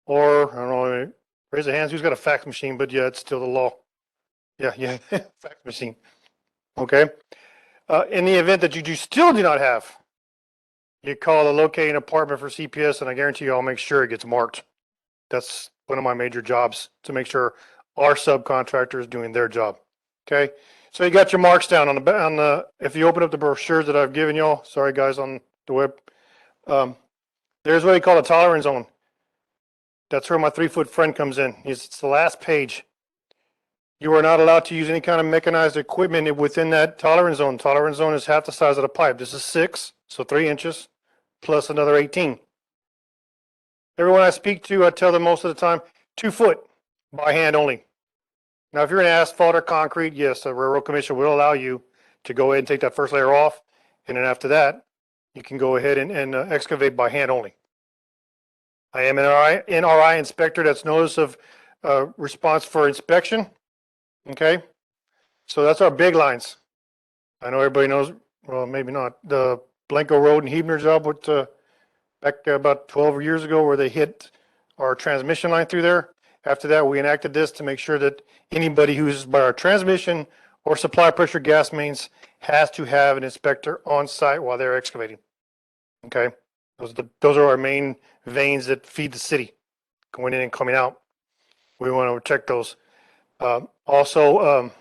or, I don't know, raise the hands, who's got a fax machine, but yeah, it's still the law. Yeah, fax machine. Okay. In the event that you still do not have, you call the locating department for CPS, and I guarantee you I'll make sure it gets marked. That's one of my major jobs, to make sure our subcontractor is doing their job. Okay, so you got your marks down on the if you open up the brochures that I've given y'all, sorry guys on the web, there's what we call a tolerance zone. That's where my 3-foot friend comes in. It's the last page. You are not allowed to use any kind of mechanized equipment within that tolerance zone. Tolerance zone is half the size of the pipe. This is 6, so 3 inches plus another 18. Everyone I speak to, I tell them most of the time, 2 foot by hand only. Now, if you're in asphalt or concrete, yes, the Railroad Commission will allow you to go ahead and take that first layer off. And then after that, you can go ahead and excavate by hand only. I am an NRI inspector. That's notice of response for inspection. Okay. So that's our big lines. I know everybody knows, well, maybe not, the Blanco Road and Hebner job with back about 12 years ago where they hit our transmission line through there. After that, we enacted this to make sure that anybody who's by our transmission or supply pressure gas mains has to have an inspector on site while they're excavating. Okay. Those are our main veins that feed the city, going in and coming out. We want to protect those. Also,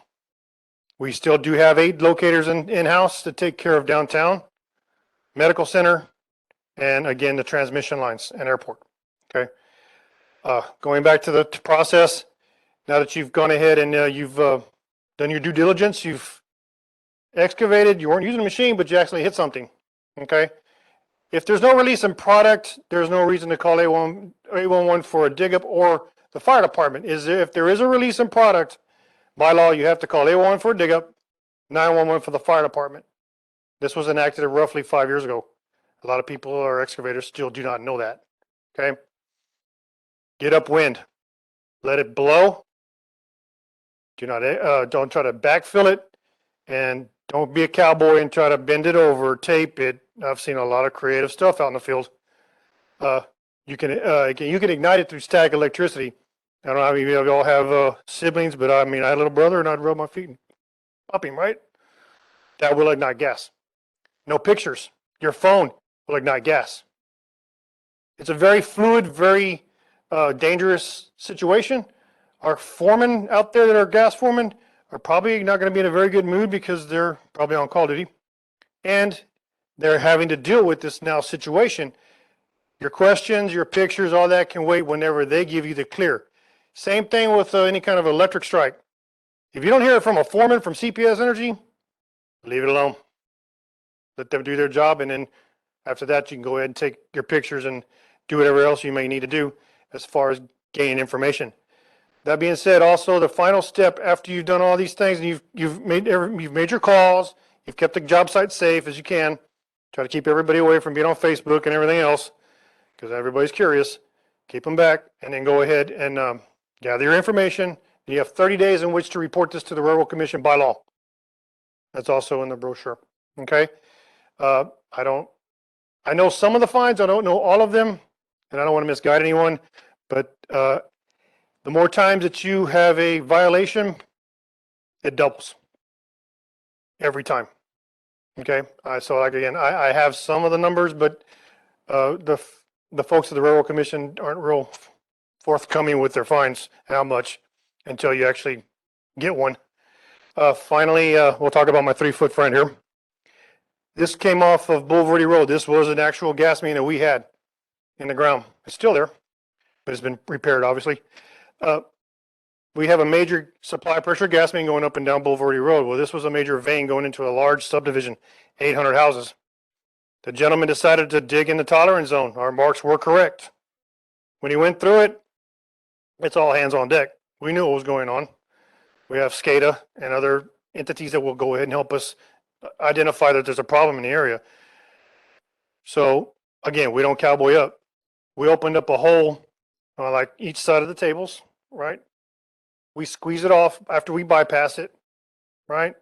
we still do have 8 locators in-house to take care of downtown, medical center, and again, the transmission lines and airport. Okay. Going back to the process, now that you've gone ahead and you've done your due diligence, you've excavated, you weren't using a machine, but you actually hit something. Okay. If there's no release in product, there's no reason to call 811 for a dig up or the fire department. If there is a release in product, by law, you have to call 811 for a dig up, 911 for the fire department. This was enacted roughly 5 years ago. A lot of people or excavators still do not know that. Okay. Get upwind, let it blow. Don't try to backfill it, and don't be a cowboy and try to bend it over, tape it. I've seen a lot of creative stuff out in the field. You can ignite it through static electricity. I don't know how many of y'all have siblings, but I mean, I had a little brother and I'd rub my feet and pop him, right? That will ignite gas. No pictures. Your phone will ignite gas. It's a very fluid, very dangerous situation. Our foremen out there that are gas foremen are probably not going to be in a very good mood because they're probably on call duty. And they're having to deal with this now situation. Your questions, your pictures, all that can wait whenever they give you the clear. Same thing with any kind of electric strike. If you don't hear it from a foreman from CPS Energy, leave it alone. Let them do their job, and then after that, you can go ahead and take your pictures and do whatever else you may need to do as far as gaining information. That being said, also the final step after you've done all these things and you've made your calls, you've kept the job site safe as you can. Try to keep everybody away from being on Facebook and everything else, because everybody's curious. Keep them back, and then go ahead and gather your information. You have 30 days in which to report this to the Railroad Commission by law. That's also in the brochure. Okay. I know some of the fines. I don't know all of them, and I don't want to misguide anyone. But the more times that you have a violation, it doubles every time. Okay. So like again, I have some of the numbers, but the folks at the Railroad Commission aren't real forthcoming with their fines, how much, until you actually get one. Finally, we'll talk about my 3-foot friend here. This came off of Boulevardy Road. This was an actual gas main that we had in the ground. It's still there, but it's been repaired, obviously. We have a major supply pressure gas main going up and down Boulevardy Road. Well, this was a major vein going into a large subdivision, 800 houses. The gentleman decided to dig in the tolerance zone. Our marks were correct. When he went through it, it's all hands on deck. We knew what was going on. We have SCADA and other entities that will go ahead and help us identify that there's a problem in the area. So again, we don't cowboy up. We opened up a hole on like each side of the tables, right? We squeeze it off after we bypass it, right?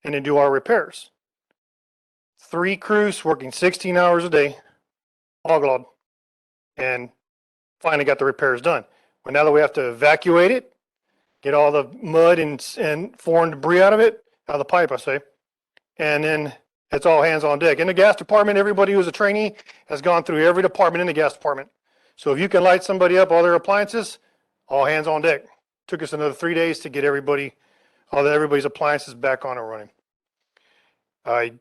And then do our repairs. 3 crews working 16 hours a day, hog-load, and finally got the repairs done. But now that we have to evacuate it, get all the mud and foreign debris out of it, out of the pipe, I say, and then it's all hands on deck. In the gas department, everybody who's a trainee has gone through every department in the gas department. So if you can light somebody up, all their appliances, all hands on deck. Took us another 3 days to get everybody's appliances back on and running.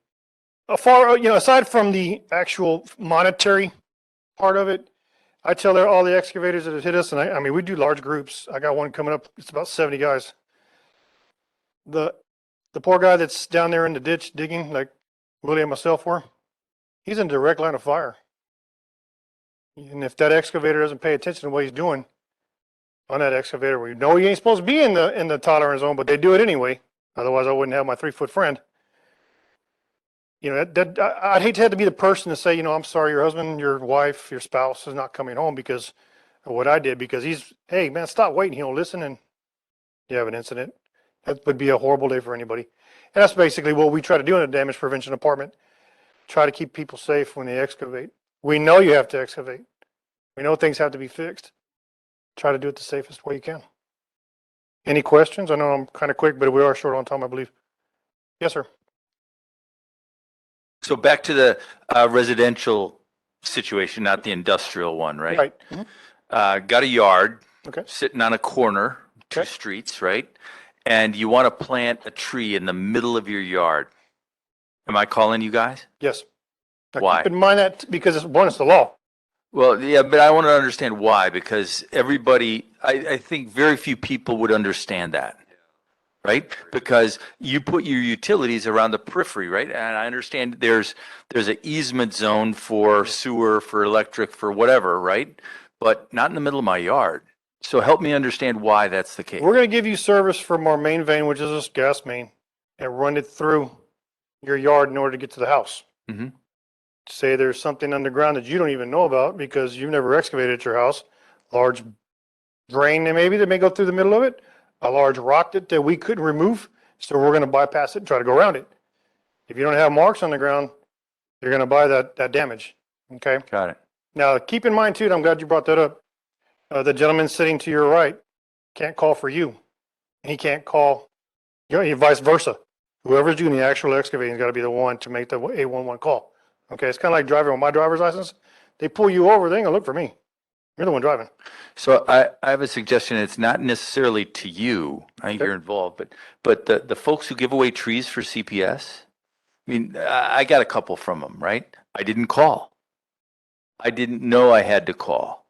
Aside from the actual monetary part of it, I tell all the excavators that have hit us, and I mean, we do large groups. I got one coming up. It's about 70 guys. The poor guy that's down there in the ditch digging, like Willie and myself were, he's in direct line of fire. And if that excavator doesn't pay attention to what he's doing on that excavator, we know he ain't supposed to be in the tolerance zone, but they do it anyway. Otherwise, I wouldn't have my 3-foot friend. I'd hate to have to be the person to say, I'm sorry, your husband, your wife, your spouse is not coming home because of what I did, because hey man, stop waiting. He'll listen and you have an incident. That would be a horrible day for anybody. And that's basically what we try to do in the damage prevention department. Try to keep people safe when they excavate. We know you have to excavate. We know things have to be fixed. Try to do it the safest way you can. Any questions? I know I'm kind of quick, but we are short on time, I believe. Yes, sir. So back to the residential situation, not the industrial one, right? Right. Got a yard Okay. sitting on a corner, two Okay. streets, right? And you want to plant a tree in the middle of your yard. Am I calling you guys? Yes. Now, Why? keep in mind that because it's the law. Well, yeah, but I want to understand why, because everybody, I think very few people would understand that, right? Because you put your utilities around the periphery, right? And I understand there's an easement zone for sewer, for electric, for whatever, right? But not in the middle of my yard. So help me understand why that's the case. We're going to give you service from our main vein, which is this gas main, and run it through your yard in order to get to the house. Mhm. Say there's something underground that you don't even know about because you've never excavated at your house, large drain that may go through the middle of it, a large rock that we couldn't remove, so we're going to bypass it and try to go around it. If you don't have marks on the ground, you're going to buy that damage. Okay. Got it. Now, keep in mind too, and I'm glad you brought that up. The gentleman sitting to your right can't call for you. He can't call, vice versa. Whoever's doing the actual excavating has got to be the one to make the 811 call. Okay, it's kind of like driving with my driver's license. They pull you over, they ain't gonna look for me. You're the one driving. So I have a suggestion. It's not necessarily to you. I think Okay. you're involved, but the folks who give away trees for CPS, I mean, I got a couple from them, right? I didn't call. I didn't know I had to call.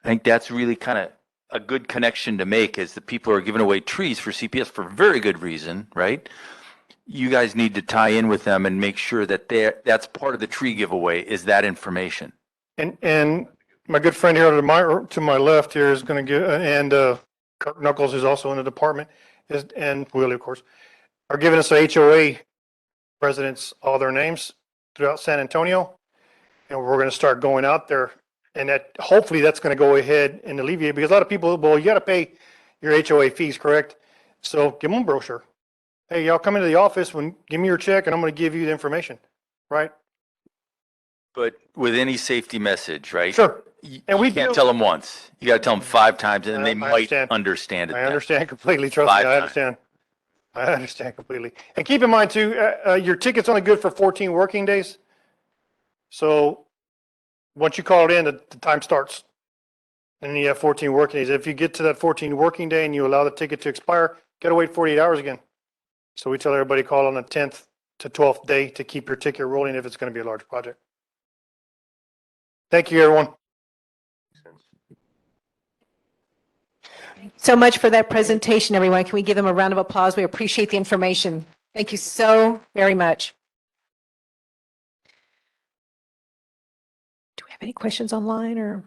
I think that's really kind of a good connection to make, is the people who are giving away trees for CPS for very good reason, right? You guys need to tie in with them and make sure that that's part of the tree giveaway, is that information. And my good friend here to my left here is gonna give, and Kirk Knuckles, who's also in the department, and Willie, of course, are giving us the HOA residents all their names throughout San Antonio. And we're gonna start going out there, and that, hopefully that's gonna go ahead and alleviate, because a lot of people, well, you gotta pay your HOA fees, correct? So give them a brochure. Hey, y'all come into the office, give me your check and I'm gonna give you the information, right? But with any safety message, right? Sure. And we You can't do- tell them once. You got to tell them 5 times, and they I might understand. understand it. I then. understand completely, trust me, 5 I times. understand. I understand completely. And keep in mind too, your ticket's only good for 14 working days. So once you call it in, the time starts. And you have 14 working days. If you get to that 14 working day and you allow the ticket to expire, gotta wait 48 hours again. So we tell everybody call on the 10th to 12th day to keep your ticket rolling if it's gonna be a large project. Thank you, everyone. So much for that presentation, everyone. Can we give them a round of applause? We appreciate the information. Thank you so very much. Do we have any questions online or?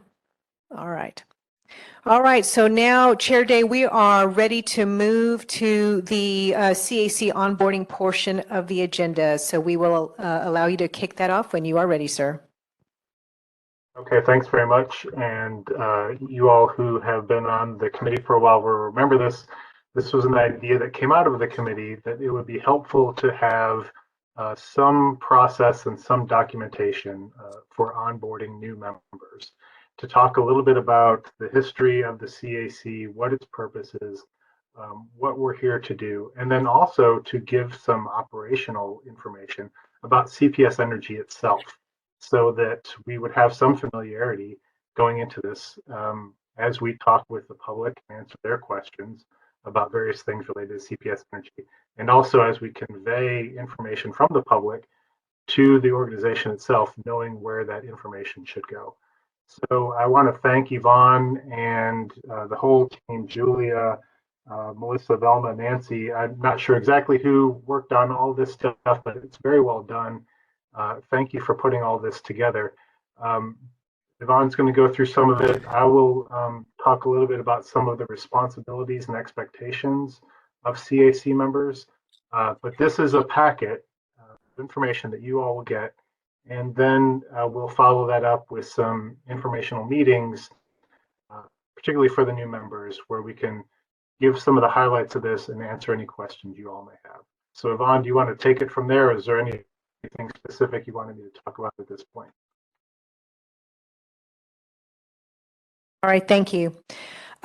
All right. All right. So now, Chair Day, we are ready to move to the CAC onboarding portion of the agenda. So we will allow you to kick that off when you are ready, sir. Okay, thanks very much. And you all who have been on the committee for a while will remember this. This was an idea that came out of the committee, that it would be helpful to have some process and some documentation for onboarding new members, to talk a little bit about the history of the CAC, what its purpose is, what we're here to do, and then also to give some operational information about CPS Energy itself, so that we would have some familiarity going into this as we talk with the public and answer their questions about various things related to CPS Energy, and also as we convey information from the public to the organization itself, knowing where that information should go. So I want to thank Yvonne and the whole team, Julia, Melissa, Velma, Nancy. I'm not sure exactly who worked on all this stuff, but it's very well done. Thank you for putting all this together. Yvonne's going to go through some of it. I will talk a little bit about some of the responsibilities and expectations of CAC members. But this is a packet of information that you all will get. And then we'll follow that up with some informational meetings, particularly for the new members, where we can give some of the highlights of this and answer any questions you all may have. So Yvonne, do you want to take it from there? Or is there anything specific you wanted me to talk about at this point? All right, thank you.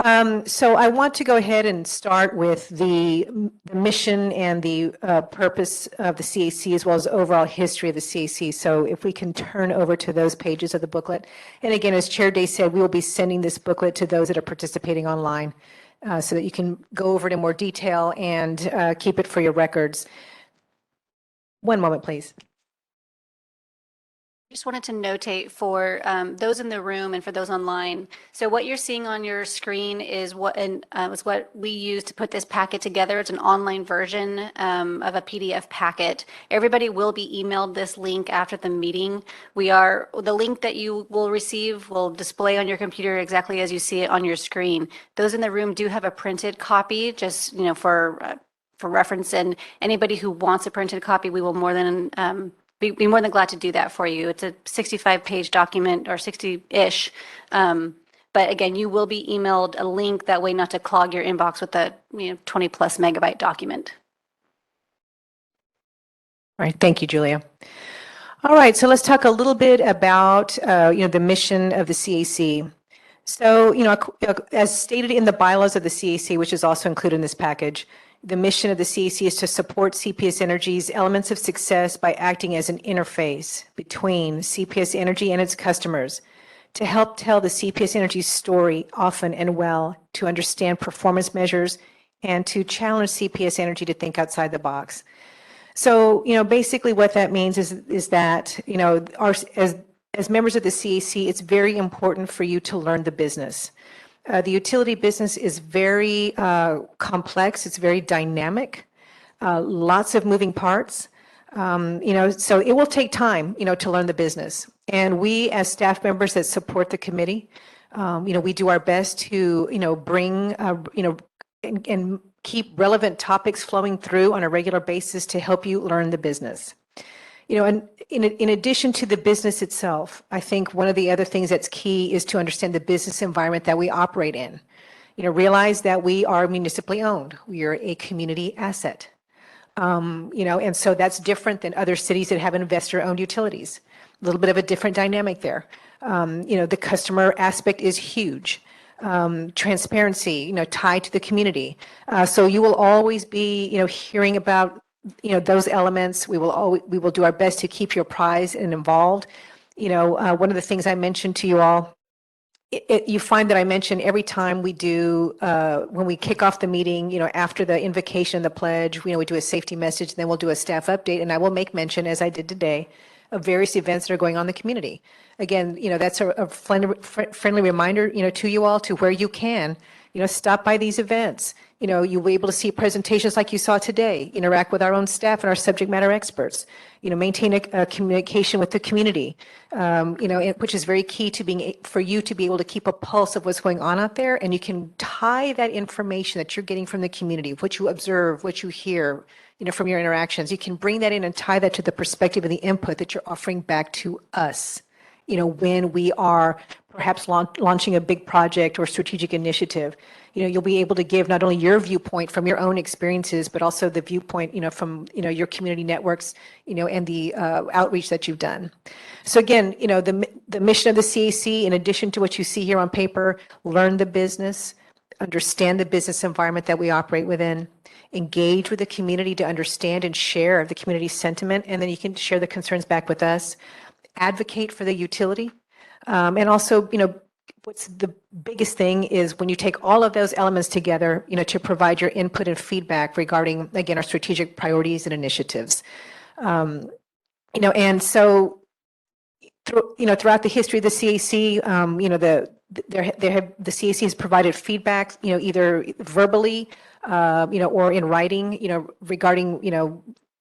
So I want to go ahead and start with the mission and the purpose of the CAC, as well as overall history of the CAC. So if we can turn over to those pages of the booklet. And again, as Chair Day said, we will be sending this booklet to those that are participating online so that you can go over it in more detail and keep it for your records. One moment, please. Just wanted to notate for those in the room and for those online. So what you're seeing on your screen is what we use to put this packet together. It's an online version of a PDF packet. Everybody will be emailed this link after the meeting. The link that you will receive will display on your computer exactly as you see it on your screen. Those in the room do have a printed copy, just for reference. And anybody who wants a printed copy, we will be more than glad to do that for you. It's a 65-page document, or 60-ish. But again, you will be emailed a link that way not to clog your inbox with a 20-plus megabyte document. All right, thank you, Julia. All right, so let's talk a little bit about the mission of the CAC. So, as stated in the bylaws of the CAC, which is also included in this package, the mission of the CAC is to support CPS Energy's elements of success by acting as an interface between CPS Energy and its customers to help tell the CPS Energy story often and well, to understand performance measures, and to challenge CPS Energy to think outside the box. So, basically what that means is that, as members of the CAC, it's very important for you to learn the business. The utility business is very complex. It's very dynamic, lots of moving parts. So it will take time, to learn the business. And we, as staff members that support the committee, we do our best to, bring, and keep relevant topics flowing through on a regular basis to help you learn the business. And in addition to the business itself, I think one of the other things that's key is to understand the business environment that we operate in. Realize that we are municipally owned. We are a community asset. And so that's different than other cities that have investor-owned utilities. A little bit of a different dynamic there. The customer aspect is huge. Transparency, tied to the community. So you will always be, hearing about those elements. We will do our best to keep you apprised and involved. One of the things I mentioned to you all, you find that I mention every time we do, when we kick off the meeting, after the invocation and the pledge, we do a safety message, then we'll do a staff update, and I will make mention, as I did today, of various events that are going on in the community. Again, that's a friendly reminder, to you all, to where you can, stop by these events. You'll be able to see presentations like you saw today, interact with our own staff and our subject matter experts, maintain a communication with the community, which is very key to for you to be able to keep a pulse of what's going on out there. And you can tie that information that you're getting from the community, what you observe, what you hear, from your interactions. You can bring that in and tie that to the perspective of the input that you're offering back to us, when we are perhaps launching a big project or strategic initiative. You'll be able to give not only your viewpoint from your own experiences, but also the viewpoint, from, your community networks, and the outreach that you've done. So again, the mission of the CAC, in addition to what you see here on paper, learn the business, understand the business environment that we operate within, engage with the community to understand and share the community sentiment, and then you can share the concerns back with us, advocate for the utility, and also, what's the biggest thing is when you take all of those elements together, to provide your input and feedback regarding, again, our strategic priorities and initiatives. And so, throughout the history of the CAC, the CAC has provided feedback, either verbally, or in writing, regarding,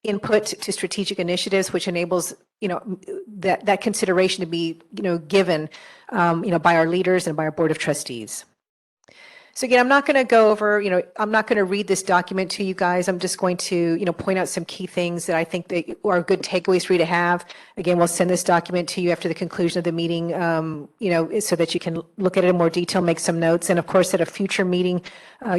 input to strategic initiatives, which enables, that consideration to be, given, by our leaders and by our board of trustees. So again, I'm not going to go over, I'm not going to read this document to you guys. I'm just going to, point out some key things that I think that are good takeaways for you to have. Again, we'll send this document to you after the conclusion of the meeting, so that you can look at it in more detail, make some notes. And of course, at a future meeting,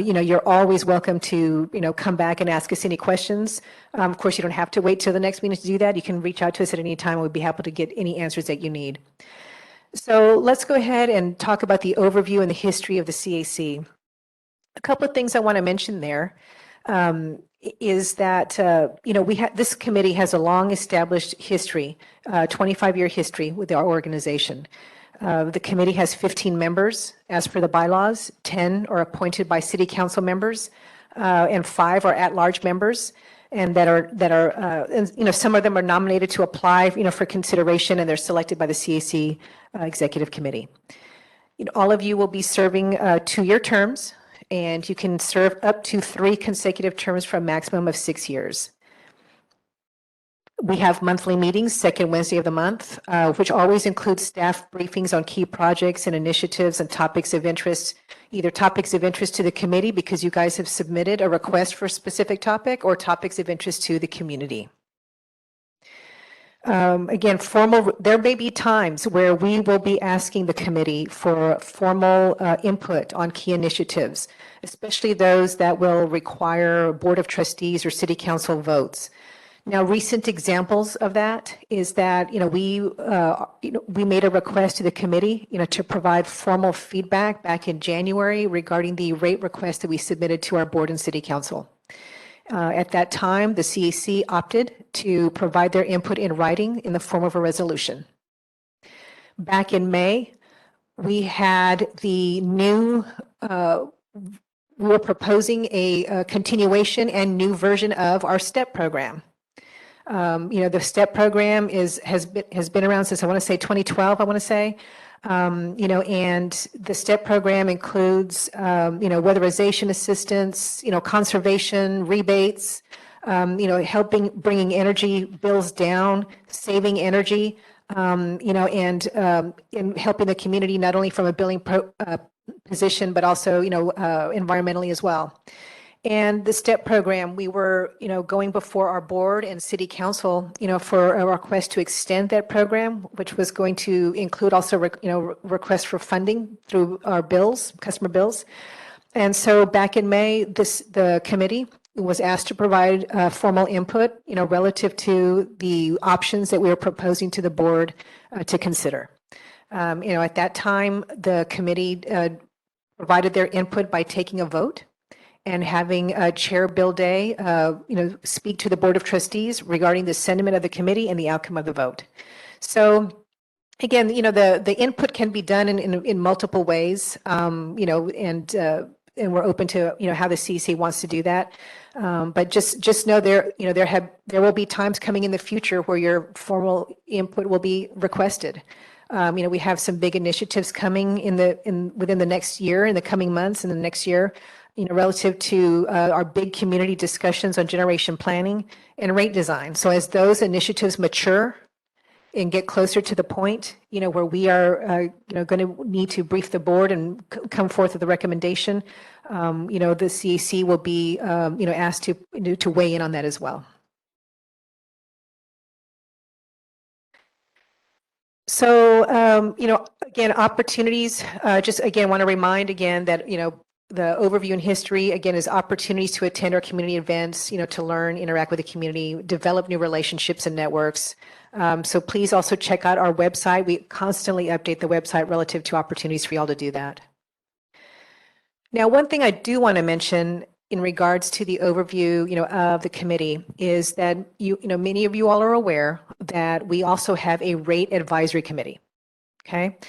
you're always welcome to, come back and ask us any questions. Of course, you don't have to wait till the next meeting to do that. You can reach out to us at any time. We'd be happy to get any answers that you need. So let's go ahead and talk about the overview and the history of the CAC. A couple of things I want to mention there is that, this committee has a long established history, 25-year history with our organization. The committee has 15 members as per the bylaws. 10 are appointed by city council members, and 5 are at-large members. And some of them are nominated to apply, for consideration, and they're selected by the CAC Executive Committee. All of you will be serving 2-year terms, and you can serve up to 3 consecutive terms for a maximum of 6 years. We have monthly meetings, second Wednesday of the month, which always includes staff briefings on key projects and initiatives and topics of interest, either topics of interest to the committee because you guys have submitted a request for a specific topic, or topics of interest to the community. Again, there may be times where we will be asking the committee for formal input on key initiatives, especially those that will require Board of Trustees or City Council votes. Now, recent examples of that is that, we made a request to the committee, to provide formal feedback back in January regarding the rate request that we submitted to our board and city council. At that time, the CAC opted to provide their input in writing in the form of a resolution. Back in May, we had the new, we were proposing a continuation and new version of our STEP program. The STEP program has been around since, I want to say 2012, and the STEP program includes, weatherization assistance, conservation, rebates, helping bringing energy bills down, saving energy, and helping the community not only from a billing position, but also, environmentally as well. And the STEP program, we were, going before our board and city council, for a request to extend that program, which was going to include also, requests for funding through our bills, customer bills. And so back in May, the committee was asked to provide formal input, relative to the options that we were proposing to the board to consider. At that time, the committee provided their input by taking a vote and having Chair Bill Day, speak to the Board of Trustees regarding the sentiment of the committee and the outcome of the vote. So again, the input can be done in multiple ways, and we're open to, how the CC wants to do that. But just know there will be times coming in the future where your formal input will be requested. We have some big initiatives coming within the next year, in the coming months, in the next year, relative to our big community discussions on generation planning and rate design. So as those initiatives mature and get closer to the point, where we are, going to need to brief the board and come forth with a recommendation, the CAC will be, asked to weigh in on that as well. So, again, opportunities, just again, want to remind again that, the overview and history, again, is opportunities to attend our community events, to learn, interact with the community, develop new relationships and networks. So please also check out our website. We constantly update the website relative to opportunities for y'all to do that. Now, one thing I do want to mention in regards to the overview, of the committee is that many of you all are aware that we also have a rate advisory committee. Okay.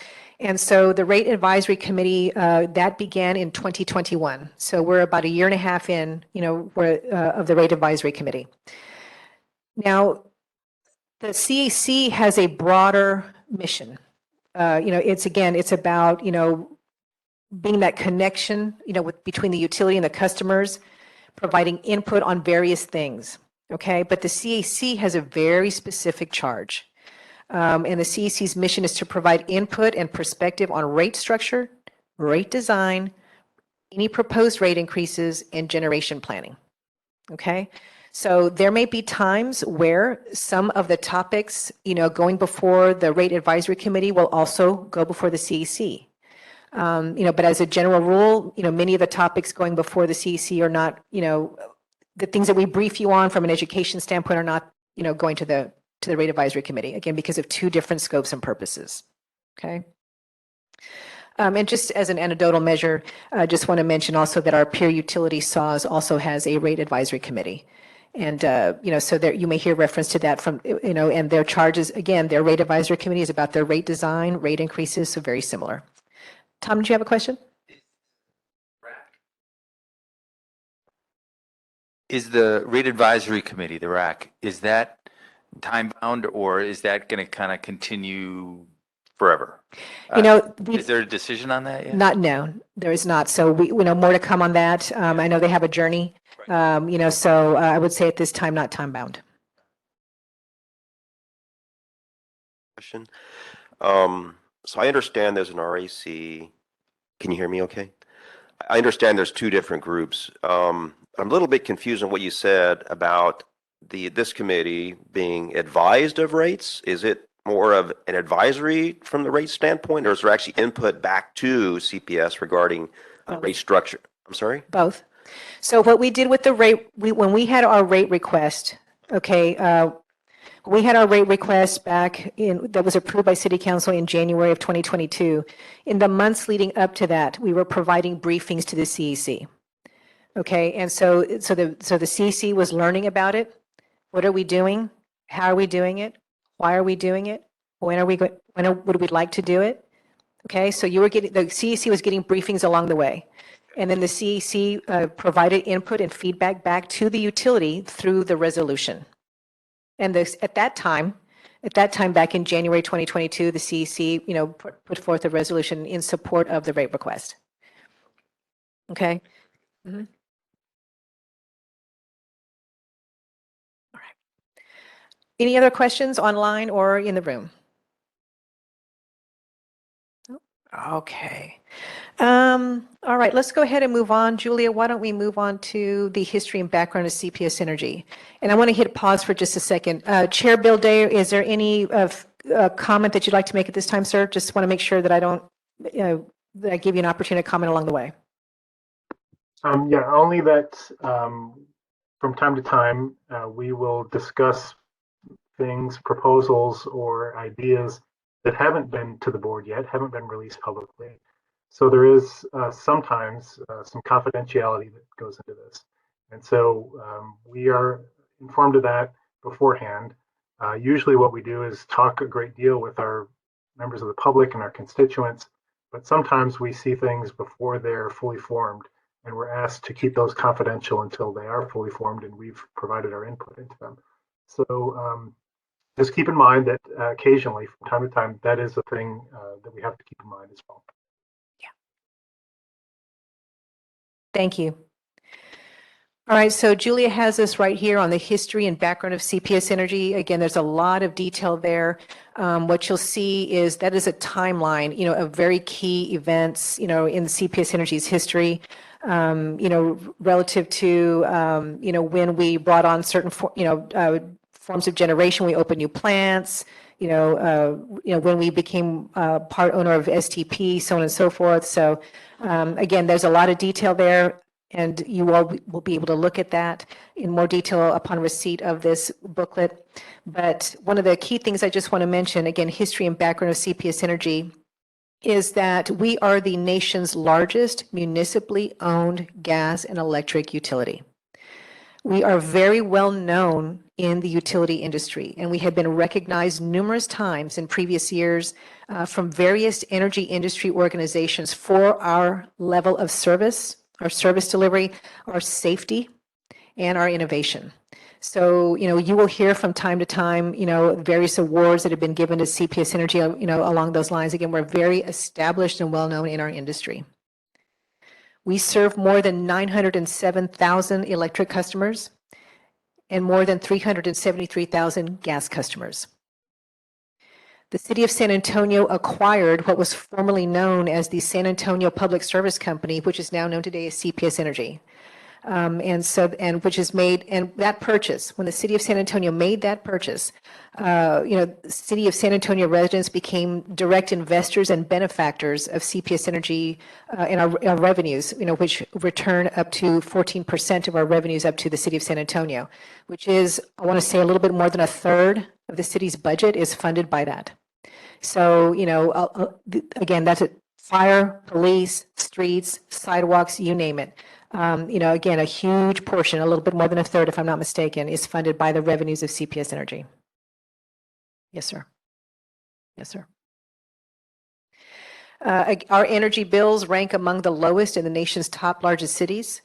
And so the rate advisory committee, that began in 2021. So we're about 1.5 years in, of the rate advisory committee. Now, the CAC has a broader mission. It's about, being that connection, between the utility and the customers, providing input on various things. Okay. But the CAC has a very specific charge. And the CAC's mission is to provide input and perspective on rate structure, rate design, any proposed rate increases, and generation planning. Okay, so there may be times where some of the topics, going before the rate advisory committee will also go before the CAC. But as a general rule, many of the topics going before the CAC are not, the things that we brief you on from an education standpoint are not, going to the rate advisory committee, again, because of 2 different scopes and purposes. Okay. And just as an anecdotal measure, I just want to mention also that our peer utility SAWS also has a rate advisory committee. And, so there, you may hear reference to that from, and their charges, again, their rate advisory committee is about their rate design, rate increases, so very similar. Tom, did you have a question? Is the rate advisory committee, the RAC, is that time bound or is that going to kind of continue forever? Is there a decision on that yet? No, there is not. So we know more to come on that. I know they have a journey, so I would say at this time, not time bound. Question. So I understand there's an RAC. Can you hear me okay? I understand there's two different groups. I'm a little bit confused on what you said about this committee being advised of rates. Is it more of an advisory from the rate standpoint, or is there actually input back to CPS regarding rate structure? I'm sorry? Both. So what we did with the rate, when we had our rate request, we had our rate request back that was approved by City Council in January of 2022. In the months leading up to that, we were providing briefings to the CEC. Okay, and so the CEC was learning about it. What are we doing? How are we doing it? Why are we doing it? When would we like to do it? Okay, so the CEC was getting briefings along the way. And then the CEC provided input and feedback back to the utility through the resolution. And at that time, back in January 2022, the CEC, put forth a resolution in support of the rate request. Okay. Mm-hmm. All right. Any other questions online or in the room? Okay. All right, let's go ahead and move on. Julia, why don't we move on to the history and background of CPS Energy? And I want to hit pause for just a second. Chair Bill Day, is there any comment that you'd like to make at this time, sir? Just want to make sure that that I give you an opportunity to comment along the way. Yeah, only that from time to time, we will discuss things, proposals, or ideas that haven't been to the board yet, haven't been released publicly. So there is sometimes some confidentiality that goes into this. And so we are informed of that beforehand. Usually what we do is talk a great deal with our members of the public and our constituents, but sometimes we see things before they're fully formed, and we're asked to keep those confidential until they are fully formed and we've provided our input into them. So just keep in mind that occasionally, from time to time, that is a thing that we have to keep in mind as well. Thank you. All right, so Julia has us right here on the history and background of CPS Energy. Again, there's a lot of detail there. What you'll see is that is a timeline, of very key events, in CPS Energy's history, relative to, when we brought on certain, forms of generation, we opened new plants, when we became part owner of STP, so on and so forth. So again, there's a lot of detail there, and you all will be able to look at that in more detail upon receipt of this booklet. But one of the key things I just want to mention, again, history and background of CPS Energy, is that we are the nation's largest municipally owned gas and electric utility. We are very well known in the utility industry, and we have been recognized numerous times in previous years from various energy industry organizations for our level of service, our service delivery, our safety, and our innovation. So, you will hear from time to time, various awards that have been given to CPS Energy, along those lines. Again, we're very established and well known in our industry. We serve more than 907,000 electric customers and more than 373,000 gas customers. The City of San Antonio acquired what was formerly known as the San Antonio Public Service Company, which is now known today as CPS Energy. That purchase, when the City of San Antonio made that purchase, City of San Antonio residents became direct investors and benefactors of CPS Energy and our revenues, which return up to 14% of our revenues up to the City of San Antonio, which is, I want to say, a little bit more than a third of the city's budget is funded by that. So, again, that's it. Fire, police, streets, sidewalks, you name it. Again, a huge portion, a little bit more than a third, if I'm not mistaken, is funded by the revenues of CPS Energy. Yes, sir. Yes, sir. Our energy bills rank among the lowest in the nation's top largest cities.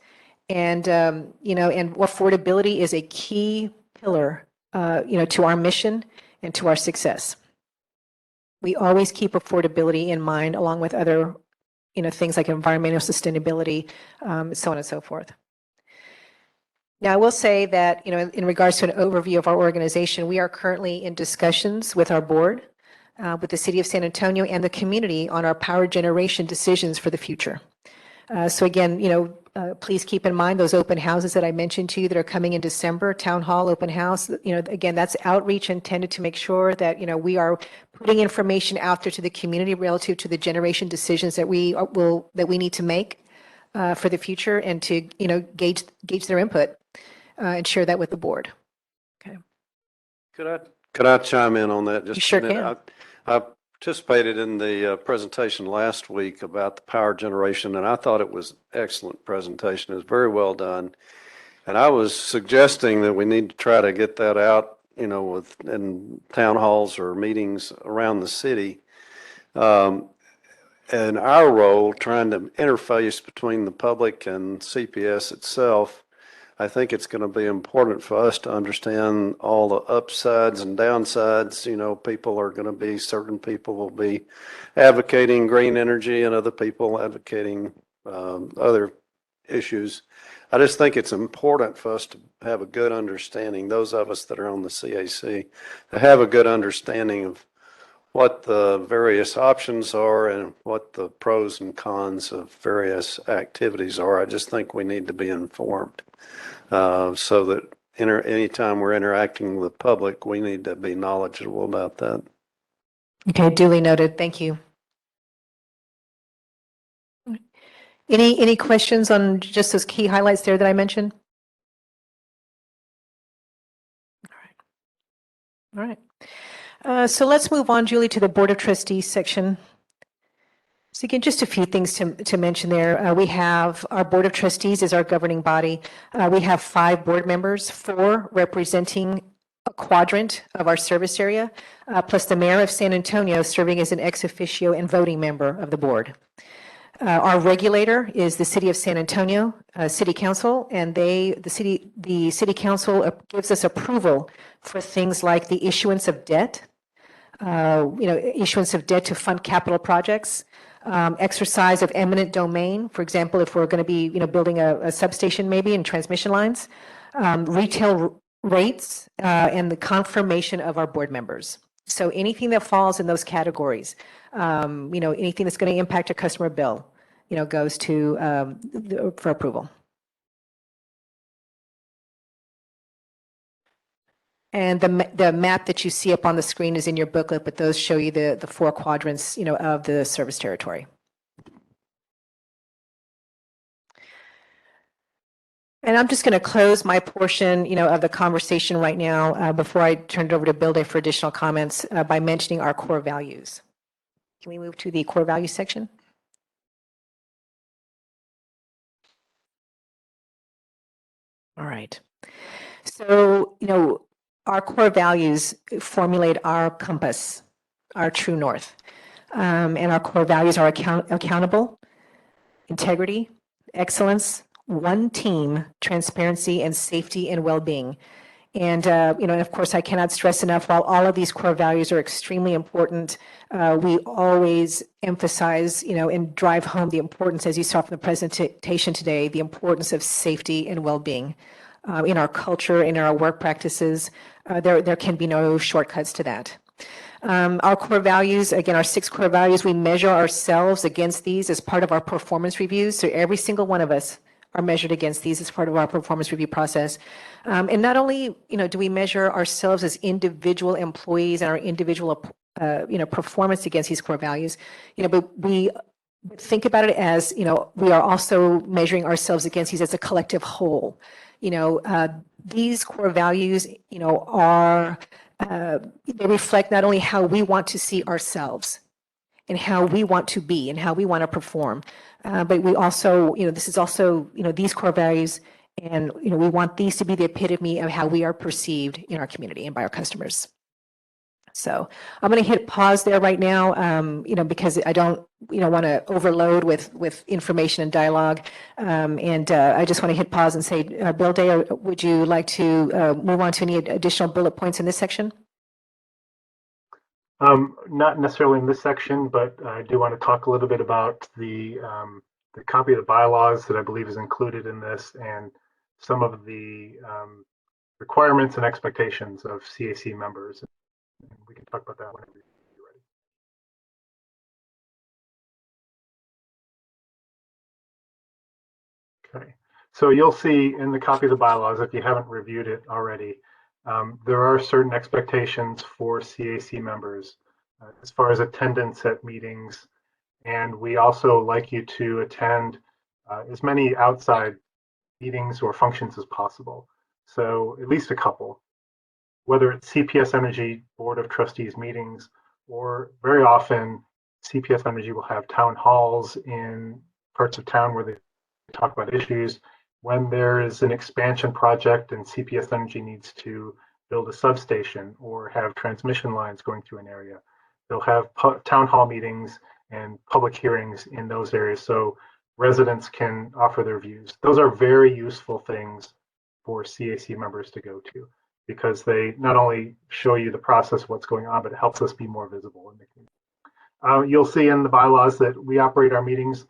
And, and affordability is a key pillar, to our mission and to our success. We always keep affordability in mind along with other, things like environmental sustainability, so on and so forth. Now, I will say that, in regards to an overview of our organization, we are currently in discussions with our board, with the city of San Antonio and the community on our power generation decisions for the future. So again, please keep in mind those open houses that I mentioned to you that are coming in December, town hall open house. Again, that's outreach intended to make sure that, we are putting information out there to the community relative to the generation decisions that we need to make for the future, and to, gauge their input and share that with the board. Okay. Could I chime in on that? You sure can. I participated in the presentation last week about the power generation, and I thought it was an excellent presentation. It was very well done. And I was suggesting that we need to try to get that out, in town halls or meetings around the city. And our role, trying to interface between the public and CPS itself, I think it's going to be important for us to understand all the upsides and downsides. Certain people will be advocating green energy and other people advocating other issues. I just think it's important for us to have a good understanding, those of us that are on the CAC, to have a good understanding of what the various options are and what the pros and cons of various activities are. I just think we need to be informed. So that anytime we're interacting with the public, we need to be knowledgeable about that. Okay, duly noted. Thank you. Any questions on just those key highlights there that I mentioned? All right. So let's move on, Julie, to the Board of Trustees section. So again, just a few things to mention there. We have our Board of Trustees as our governing body. We have 5 board members, 4 representing a quadrant of our service area, plus the mayor of San Antonio serving as an ex officio and voting member of the board. Our regulator is the City of San Antonio City Council, and the City Council gives us approval for things like the issuance of debt, issuance of debt to fund capital projects, exercise of eminent domain. For example, if we're going to be, building a substation maybe and transmission lines, retail rates, and the confirmation of our board members. So anything that falls in those categories, anything that's going to impact a customer bill, goes to for approval. And the map that you see up on the screen is in your booklet, but those show you the 4 quadrants, of the service territory. And I'm just going to close my portion, of the conversation right now before I turn it over to Bill Day for additional comments by mentioning our core values. Can we move to the core values section? All right. So, our core values formulate our compass, our true north. And our core values are accountable, integrity, excellence, one team, transparency, and safety and well-being. And, and of course, I cannot stress enough, while all of these core values are extremely important, we always emphasize, and drive home the importance, as you saw from the presentation today, the importance of safety and well-being. In our culture, in our work practices, there can be no shortcuts to that. Our core values, again, our 6 core values, we measure ourselves against these as part of our performance reviews. So every single one of us are measured against these as part of our performance review process. And not only, do we measure ourselves as individual employees and our individual, performance against these core values, but we think about it as, we are also measuring ourselves against these as a collective whole. These core values, are they reflect not only how we want to see ourselves and how we want to be and how we want to perform, but we also, this is also, these core values, and, we want these to be the epitome of how we are perceived in our community and by our customers. So I'm going to hit pause there right now, because I don't, want to overload with information and dialogue. I just want to hit pause and say, Bill Day, would you like to move on to any additional bullet points in this section? Not necessarily in this section, but I do want to talk a little bit about the copy of the bylaws that I believe is included in this, and some of the requirements and expectations of CAC members. And we can talk about that whenever you're ready. Okay, so you'll see in the copy of the bylaws, if you haven't reviewed it already, there are certain expectations for CAC members as far as attendance at meetings. And we also like you to attend as many outside meetings or functions as possible. So at least a couple, whether it's CPS Energy Board of Trustees meetings, or very often CPS Energy will have town halls in parts of town where they talk about issues. When there is an expansion project and CPS Energy needs to build a substation or have transmission lines going through an area, they'll have town hall meetings and public hearings in those areas so residents can offer their views. Those are very useful things for CAC members to go to, because they not only show you the process of what's going on, but it helps us be more visible in the community. You'll see in the bylaws that we operate our meetings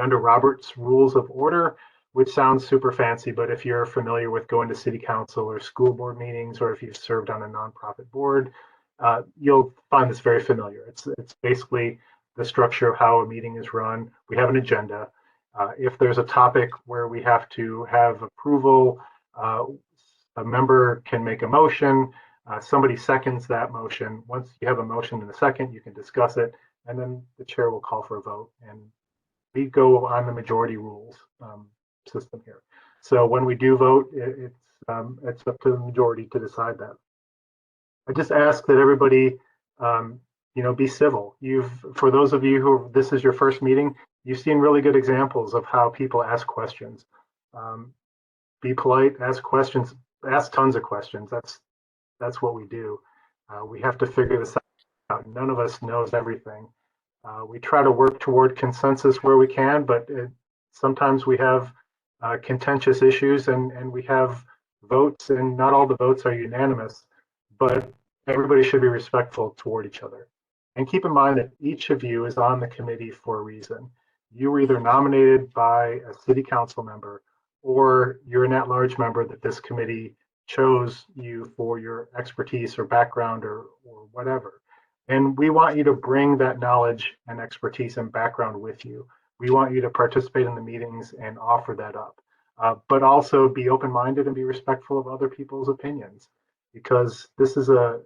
under Robert's Rules of Order, which sounds super fancy, but if you're familiar with going to city council or school board meetings, or if you've served on a nonprofit board, you'll find this very familiar. It's basically the structure of how a meeting is run. We have an agenda. If there's a topic where we have to have approval, a member can make a motion, somebody seconds that motion. Once you have a motion and a second, you can discuss it, and then the chair will call for a vote. And we go on the majority rules system here. So when we do vote, it's up to the majority to decide that. I just ask that everybody, be civil. For those of you who this is your first meeting, you've seen really good examples of how people ask questions. Be polite, ask questions, ask tons of questions. That's what we do. We have to figure this out. None of us knows everything. We try to work toward consensus where we can, but sometimes we have contentious issues and we have votes, and not all the votes are unanimous, but everybody should be respectful toward each other. And keep in mind that each of you is on the committee for a reason. You were either nominated by a city council member, or you're an at-large member that this committee chose you for your expertise or background or whatever. And we want you to bring that knowledge and expertise and background with you. We want you to participate in the meetings and offer that up, but also be open-minded and be respectful of other people's opinions, because this is a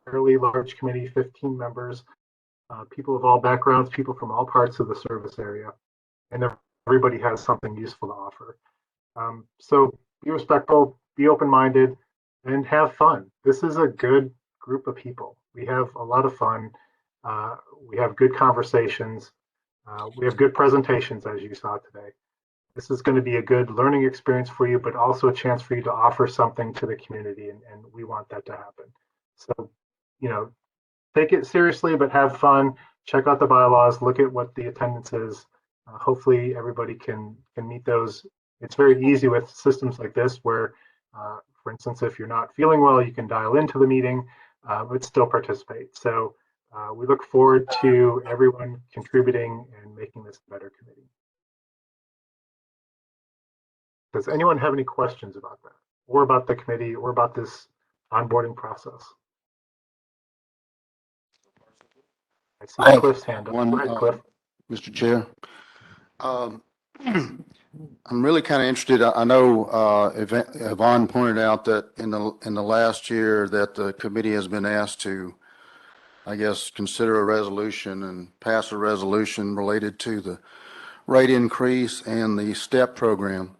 fairly large committee, 15 members, people of all backgrounds, people from all parts of the service area, and everybody has something useful to offer. So be respectful, be open-minded, and have fun. This is a good group of people. We have a lot of fun. We have good conversations. We have good presentations, as you saw today. This is going to be a good learning experience for you, but also a chance for you to offer something to the community, and we want that to happen. So, take it seriously, but have fun. Check out the bylaws, look at what the attendance is. Hopefully everybody can meet those. It's very easy with systems like this where, for instance, if you're not feeling well, you can dial into the meeting, but still participate. So we look forward to everyone contributing and making this a better committee. Does anyone have any questions about that, or about the committee, or about this onboarding process? I see Cliff's hand up. Go ahead, Cliff. Mr. Chair. I'm really kind of interested. I know Yvonne pointed out that in the last year that the committee has been asked to, I guess, consider a resolution and pass a resolution related to the rate increase and the STEP program.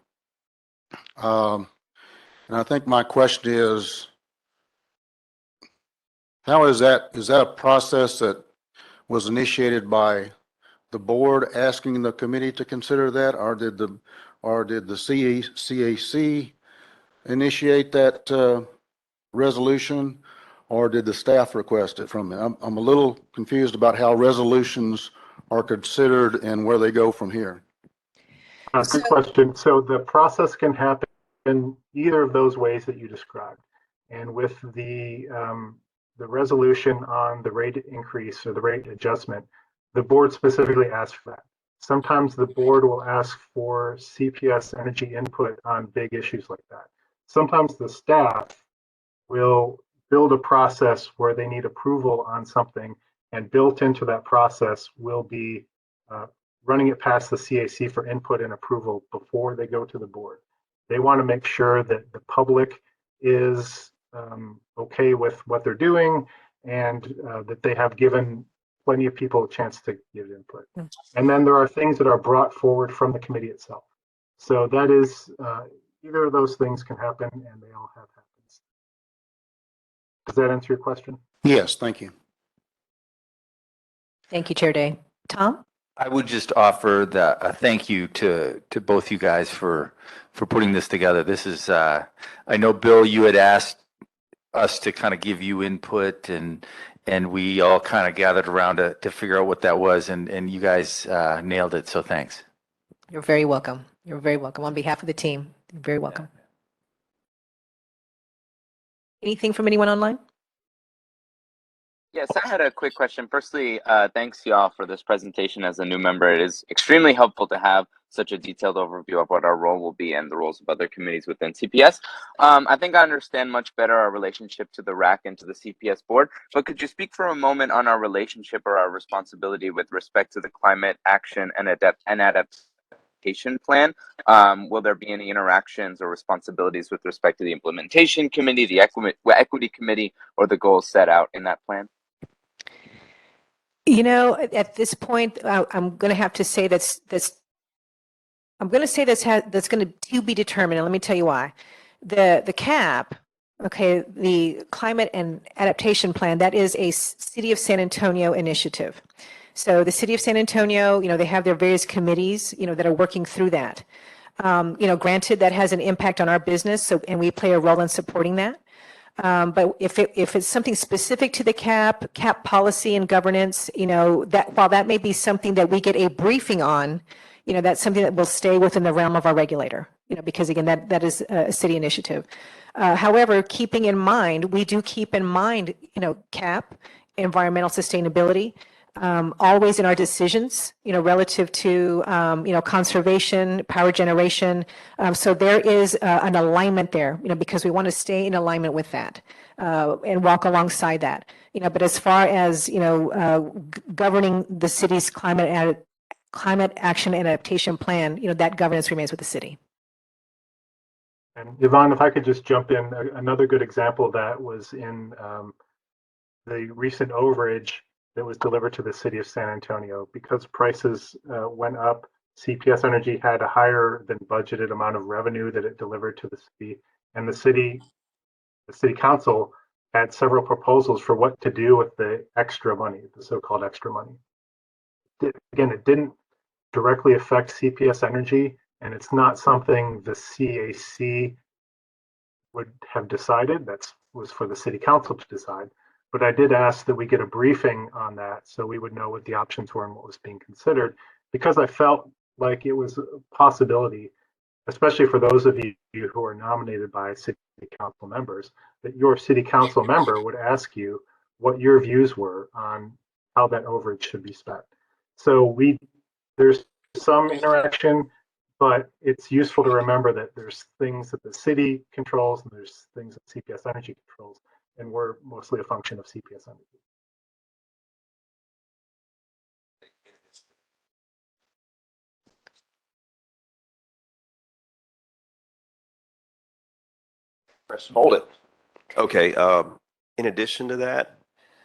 And I think my question is, How is that? Is that a process that was initiated by the board asking the committee to consider that, or did the CAC initiate that resolution, or did the staff request it from them? I'm a little confused about how resolutions are considered and where they go from here. Good question. So the process can happen in either of those ways that you described. And with the resolution on the rate increase or the rate adjustment, the board specifically asked for that. Sometimes the board will ask for CPS Energy input on big issues like that. Sometimes the staff will build a process where they need approval on something, and built into that process will be running it past the CAC for input and approval before they go to the board. They want to make sure that the public is okay with what they're doing, and that they have given plenty of people a chance to give input. And then there are things that are brought forward from the committee itself. So that is, either of those things can happen, and they all have happened. Does that answer your question? Yes, thank you. Thank you, Chair Day. Tom? I would just offer a thank you to both you guys for putting this together. This is, I know, Bill, you had asked us to kind of give you input, and we all kind of gathered around to figure out what that was, and you guys nailed it, so thanks. You're very welcome. You're very welcome. On behalf of the team, you're very welcome. Anything from anyone online? Yes, I had a quick question. Firstly, thanks y'all for this presentation. As a new member, it is extremely helpful to have such a detailed overview of what our role will be and the roles of other committees within CPS. I think I understand much better our relationship to the RAC and to the CPS board, but could you speak for a moment on our relationship or our responsibility with respect to the climate action and adaptation plan? Will there be any interactions or responsibilities with respect to the implementation committee, the equity committee, or the goals set out in that plan? You know, at this point, I'm going to have to say that's going to be determined, and let me tell you why. The CAP, okay, the Climate and Adaptation Plan, that is a City of San Antonio initiative. So the City of San Antonio, you know, they have their various committees, you know, that are working through that. You know, granted, that has an impact on our business, so, and we play a role in supporting that. But if it's something specific to the CAP policy and governance, you know, that while that may be something that we get a briefing on, you know, that's something that will stay within the realm of our regulator, you know, because again, that is a city initiative. However, keeping in mind, we do keep in mind, you know, CAP, environmental sustainability, always in our decisions, you know, relative to, you know, conservation, power generation. So there is an alignment there, you know, because we want to stay in alignment with that and walk alongside that, you know. But as far as, you know, governing the city's climate action and adaptation plan, you know, that governance remains with the city. And Yvonne, if I could just jump in, another good example of that was in the recent overage that was delivered to the city of San Antonio. Because prices went up, CPS Energy had a higher than budgeted amount of revenue that it delivered to the city, and the city council had several proposals for what to do with the extra money, the so-called extra money. Again, it didn't directly affect CPS Energy, and it's not something the CAC would have decided. That was for the city council to decide. But I did ask that we get a briefing on that so we would know what the options were and what was being considered, because I felt like it was a possibility, especially for those of you who are nominated by city council members, that your city council member would ask you what your views were on how that overage should be spent. So there's some interaction, but it's useful to remember that there's things that the city controls and there's things that CPS Energy controls, and we're mostly a function of CPS Energy. Hold it. Okay. In addition to that,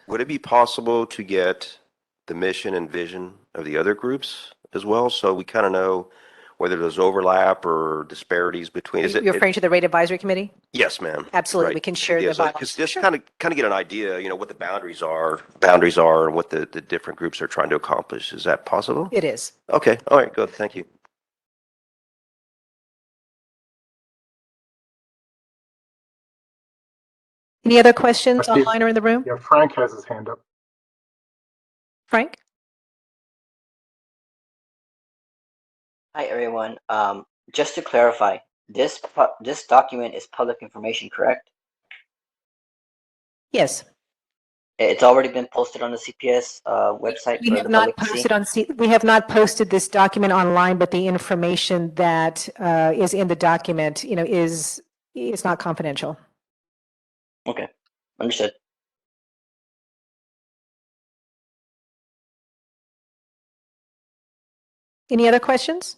would it be possible to get the mission and vision of the other groups as well, so we kind of know whether there's overlap or disparities between, is it? You're referring to the rate advisory committee? Yes, ma'am. Absolutely, Right. we can share the Yes, bylaws. just Sure. kind of get an idea, what the boundaries are and what the different groups are trying to accomplish. Is that possible? It is. Okay. All right. Good. Thank you. Any other questions I see- online or in the room? Yeah, Frank has his hand up. Frank? Hi, everyone. Just to clarify, this document is public information, correct? Yes. It's already been posted on the CPS website We for have the not public to see? posted we have not posted this document online, but the information that is in the document, is not confidential. Okay, understood. Any other questions?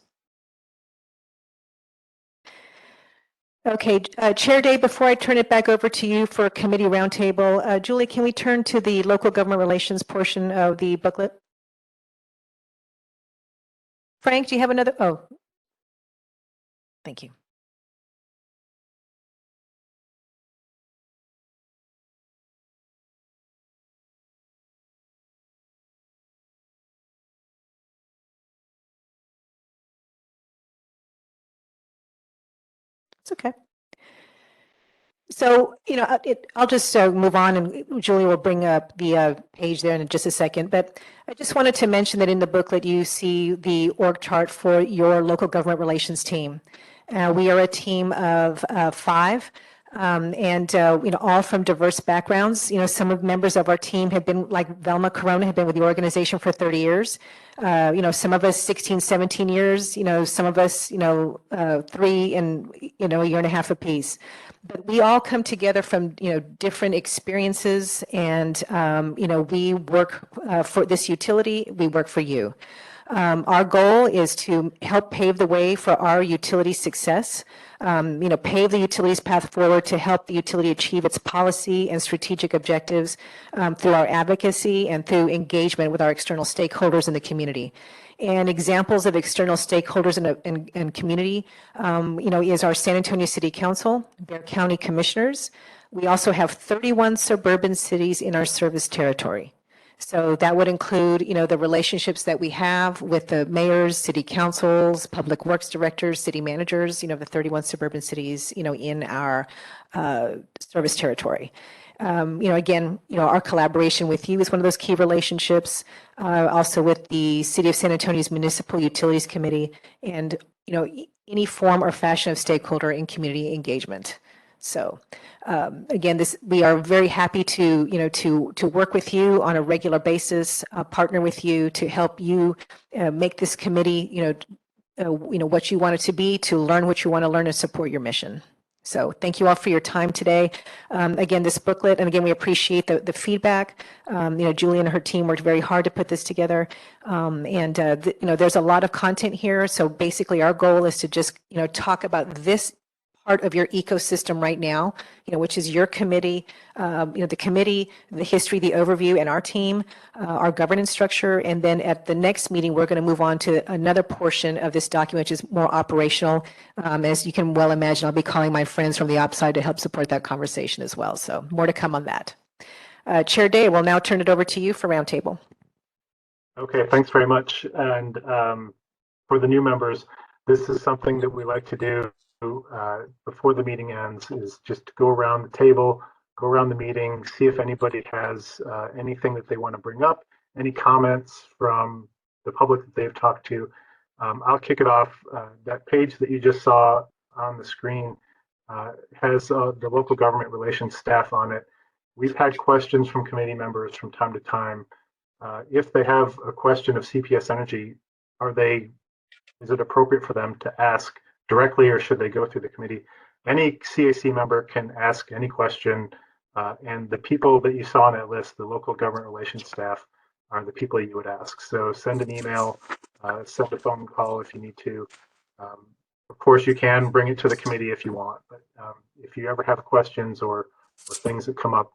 Okay, Chair Day, before I turn it back over to you for a committee roundtable, Julie, can we turn to the local government relations portion of the booklet? Frank, do you have another? Oh, thank you. It's okay. So, I'll just move on, and Julie will bring up the page there in just a second. But I just wanted to mention that in the booklet, you see the org chart for your local government relations team. We are a team of 5, and all from diverse backgrounds. Some of members of our team have been, like Velma Corona, have been with the organization for 30 years. Some of us 16, 17 years. Some of us 3 and a year and a half apiece. But we all come together from, different experiences, and, we work for this utility, we work for you. Our goal is to help pave the way for our utility success, pave the utility's path forward to help the utility achieve its policy and strategic objectives through our advocacy and through engagement with our external stakeholders in the community. And examples of external stakeholders and community, is our San Antonio City Council, Bexar County Commissioners. We also have 31 suburban cities in our service territory. So that would include, the relationships that we have with the mayors, city councils, public works directors, city managers, the 31 suburban cities, in our service territory. Again, our collaboration with you is one of those key relationships, also with the City of San Antonio's Municipal Utilities Committee, and, any form or fashion of stakeholder and community engagement. So, again, we are very happy to work with you on a regular basis, partner with you to help you make this committee, what you want it to be, to learn what you want to learn and support your mission. So thank you all for your time today. Again, this booklet, and again, we appreciate the feedback. Julie and her team worked very hard to put this together. There's a lot of content here. So basically our goal is to just, talk about this part of your ecosystem right now, which is your committee, the committee, the history, the overview, and our team, our governance structure. And then at the next meeting, we're going to move on to another portion of this document, which is more operational. As you can well imagine, I'll be calling my friends from the outside to help support that conversation as well. So more to come on that. Chair Day, we'll now turn it over to you for roundtable. Okay, thanks very much. And for the new members, this is something that we like to do before the meeting ends, is just go around the table, go around the meeting, see if anybody has anything that they want to bring up, any comments from the public that they've talked to. I'll kick it off. That page that you just saw on the screen has the local government relations staff on it. We've had questions from committee members from time to time. If they have a question of CPS Energy, is it appropriate for them to ask directly, or should they go through the committee? Any CAC member can ask any question, and the people that you saw on that list, the local government relations staff, are the people you would ask. So send an email, send a phone call if you need to. Of course, you can bring it to the committee if you want, but if you ever have questions or things that come up,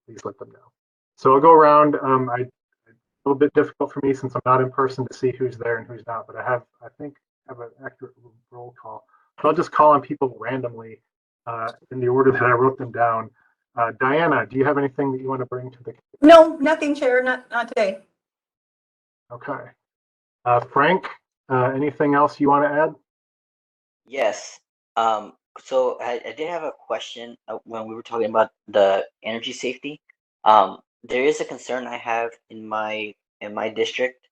please let them know. So I'll go around. It's a little bit difficult for me since I'm not in person to see who's there and who's not, but I think have an accurate roll call. So I'll just call on people randomly in the order that I wrote them down. Diana, do you have anything that you want to bring to the? No, nothing, Chair, not today. Okay. Frank, anything else you want to add? Yes. So I did have a question when we were talking about the energy safety. There is a concern I have in my district,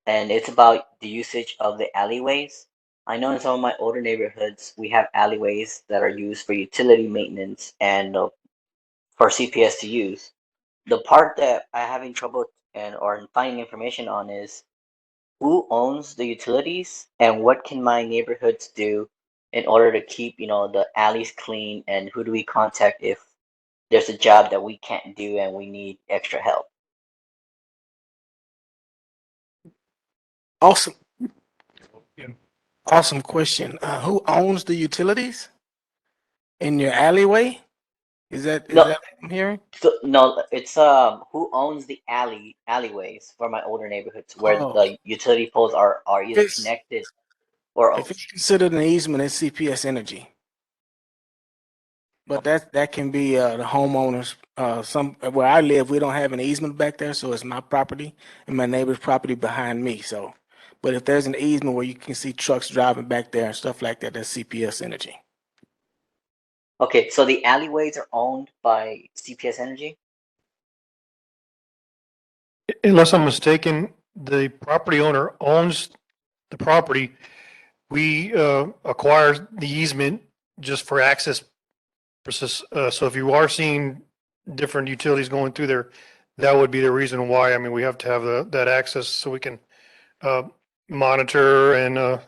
and it's about the usage of the alleyways. I know in some of my older neighborhoods, we have alleyways that are used for utility maintenance and for CPS to use. The part that I'm having trouble or finding information on is who owns the utilities and what can my neighborhoods do in order to keep the alleys clean, and who do we contact if there's a job that we can't do and we need extra help? Awesome. Awesome question. Who owns the utilities in your alleyway? Is that No, what I'm hearing? so no, it's who owns the alleyways for my older neighborhoods where Oh, the utility poles are if either it's connected or if owned. it's considered an easement, it's CPS Energy. But that can be the homeowners. Some where I live, we don't have an easement back there, so it's my property and my neighbor's property behind me. So, but if there's an easement where you can see trucks driving back there and stuff like that, that's CPS Energy. Okay, so the alleyways are owned by CPS Energy? Unless I'm mistaken, the property owner owns the property. We acquire the easement just for access. So if you are seeing different utilities going through there, that would be the reason why. I mean, we have to have that access so we can monitor and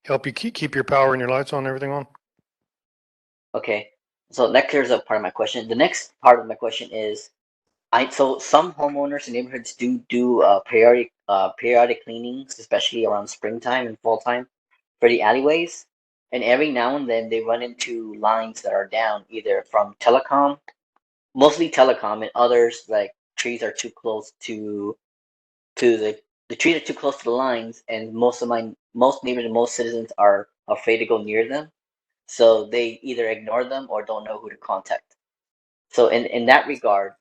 help you keep your power and your lights on and everything on. Okay, so that clears up part of my question. The next part of my question is, so some homeowners in neighborhoods do periodic cleanings, especially around springtime and fall time, for the alleyways, and every now and then they run into lines that are down, either from telecom, mostly telecom, and others like trees are too close to the trees are too close to the lines, and most neighbors and most citizens are afraid to go near them, so they either ignore them or don't know who to contact. So in that regard,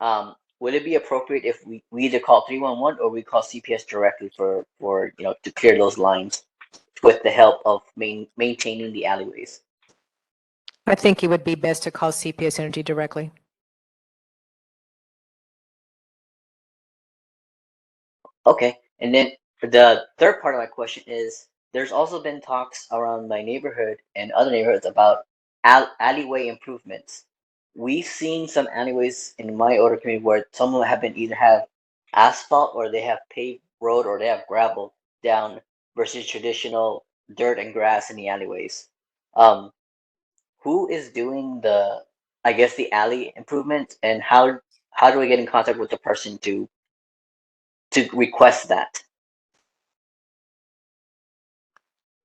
would it be appropriate if we either call 311 or we call CPS directly for to clear those lines with the help of maintaining the alleyways? I think it would be best to call CPS Energy directly. Okay, and then the third part of my question is, there's also been talks around my neighborhood and other neighborhoods about alleyway improvements. We've seen some alleyways in my older community where some of them have been either have asphalt or they have paved road or they have gravel down versus traditional dirt and grass in the alleyways. Um, who is doing I guess, the alley improvements, and how do I get in contact with the person to request that?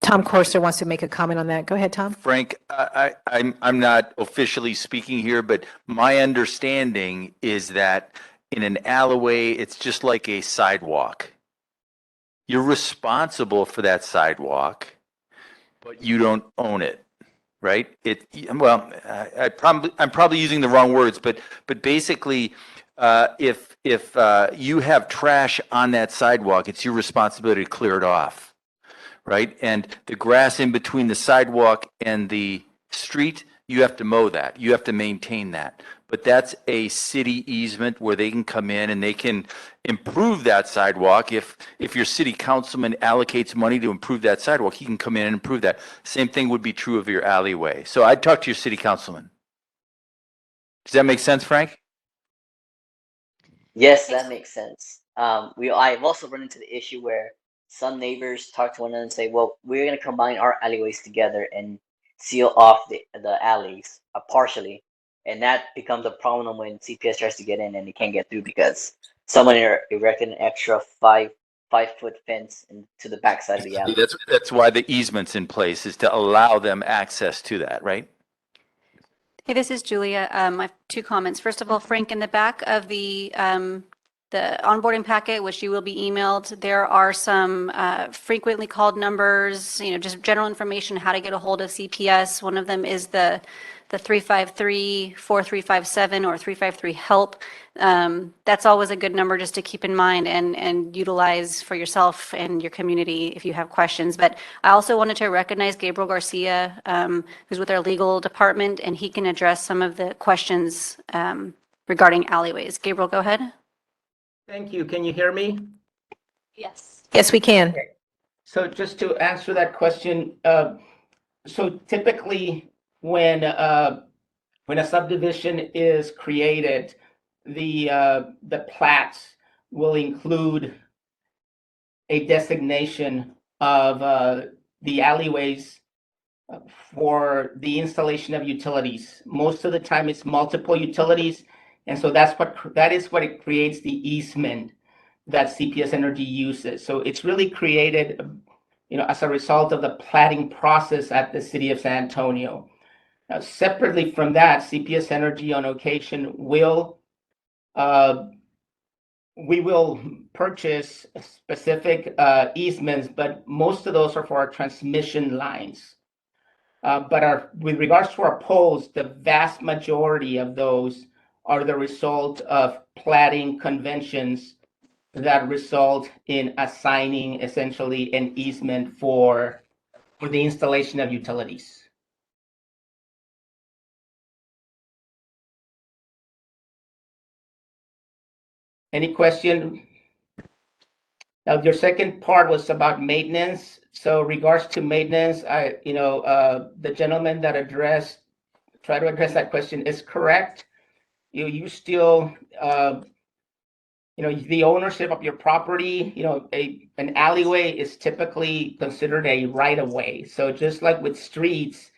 Tom Corser wants to make a comment on that. Go ahead, Tom. Frank, I'm not officially speaking here, but my understanding is that in an alleyway, it's just like a sidewalk. You're responsible for that sidewalk, but you don't own it, right? Well, I'm probably using the wrong words, but basically, if you have trash on that sidewalk, it's your responsibility to clear it off, right? And the grass in between the sidewalk and the street, you have to mow that. You have to maintain that. But that's a city easement where they can come in and they can improve that sidewalk. If your city councilman allocates money to improve that sidewalk, he can come in and improve that. Same thing would be true of your alleyway. So I'd talk to your city councilman. Does that make sense, Frank? Yes, that makes sense. I've also run into the issue where some neighbors talk to one another and say, "Well, we're going to combine our alleyways together and seal off the alleys partially," and that becomes a problem when CPS tries to get in and they can't get through because someone erected an extra 5-foot fence to the backside of the alley. That's why the easement's in place, is to allow them access to that, right? Hey, this is Julia. I have two comments. First of all, Frank, in the back of the the onboarding packet, which you will be emailed. There are some frequently called numbers, just general information, how to get a hold of CPS. One of them is the 353-4357 or 353-HELP. That's always a good number just to keep in mind and utilize for yourself and your community if you have questions. But I also wanted to recognize Gabriel Garcia, who's with our legal department, and he can address some of the questions regarding alleyways. Gabriel, go ahead. Thank you. Can you hear me? Yes. Yes, we can. Okay. So just to answer that question, so typically when a subdivision is created, the plats will include a designation of the alleyways for the installation of utilities. Most of the time it's multiple utilities, and so that is what it creates the easement that CPS Energy uses. So it's really created, as a result of the platting process at the city of San Antonio. Now, separately from that, CPS Energy on occasion we will purchase specific easements, but most of those are for our transmission lines. But with regards to our poles, the vast majority of those are the result of platting conventions that result in assigning essentially an easement for the installation of utilities. Any question? Now, your second part was about maintenance. So regards to maintenance, the gentleman that tried to address that question is correct. You still, the ownership of your property, an alleyway is typically considered a right of way. So just like with streets,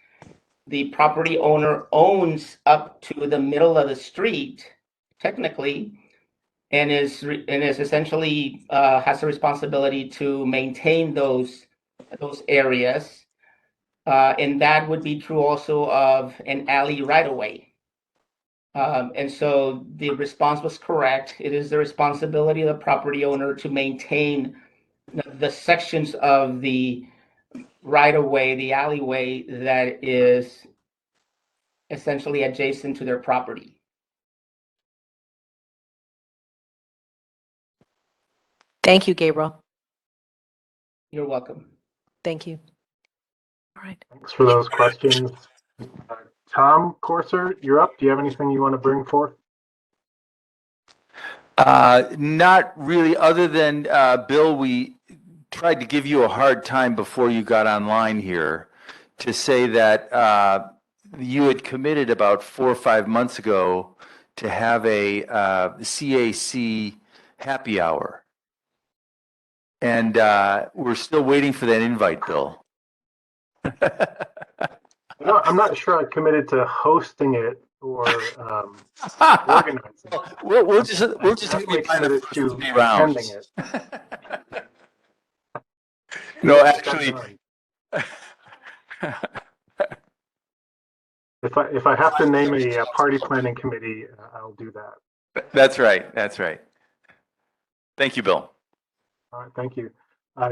the property owner owns up to the middle of the street, technically, and is essentially has a responsibility to maintain those areas, and that would be true also of an alley right of way. And so the response was correct. It is the responsibility of the property owner to maintain the sections of the right of way, the alleyway that is essentially adjacent to their property. Thank you, Gabriel. You're welcome. Thank you. All right. Thanks for those questions. Tom Corser, you're up. Do you have anything you want to bring forth? Not really, other than, Bill, we tried to give you a hard time before you got online here to say that you had committed about 4 or 5 months ago to have a CAC happy hour. And we're still waiting for that invite, Bill. I'm not sure I committed to hosting it or organizing it. We'll just have you by the first to 3 rounds. attending it. No, actually, if I have to name a party planning committee, I'll do that. That's right. That's right. Thank you, Bill. All right, thank you.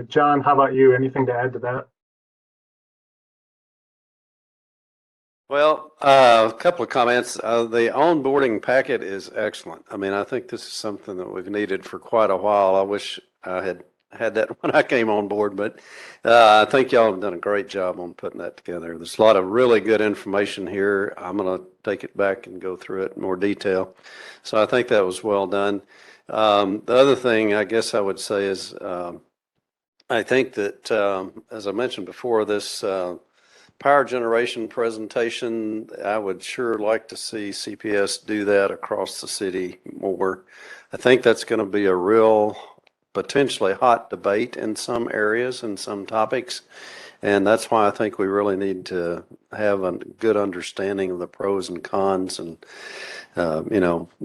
John, how about you? Anything to add to that? Well, a couple of comments. The onboarding packet is excellent. I mean, I think this is something that we've needed for quite a while. I wish I had that when I came on board, but I think y'all have done a great job on putting that together. There's a lot of really good information here. I'm going to take it back and go through it in more detail. So I think that was well done. The other thing I guess I would say is I think that, as I mentioned before, this power generation presentation, I would sure like to see CPS do that across the city more. I think that's going to be a real potentially hot debate in some areas and some topics. And that's why I think we really need to have a good understanding of the pros and cons and,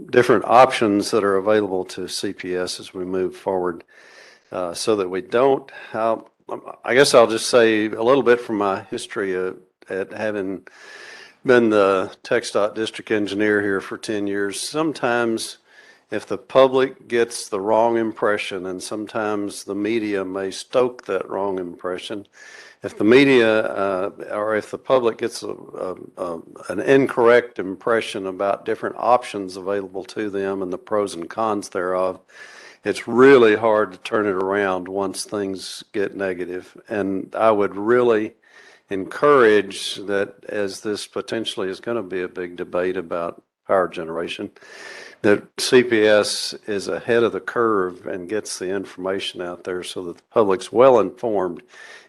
different options that are available to CPS as we move forward, so that we don't, I guess I'll just say a little bit from my history at having been the TxDOT district engineer here for 10 years. Sometimes if the public gets the wrong impression, and sometimes the media may stoke that wrong impression, if the media or if the public gets an incorrect impression about different options available to them and the pros and cons thereof, it's really hard to turn it around once things get negative. And I would really encourage that, as this potentially is going to be a big debate about power generation, that CPS is ahead of the curve and gets the information out there so that the public's well informed.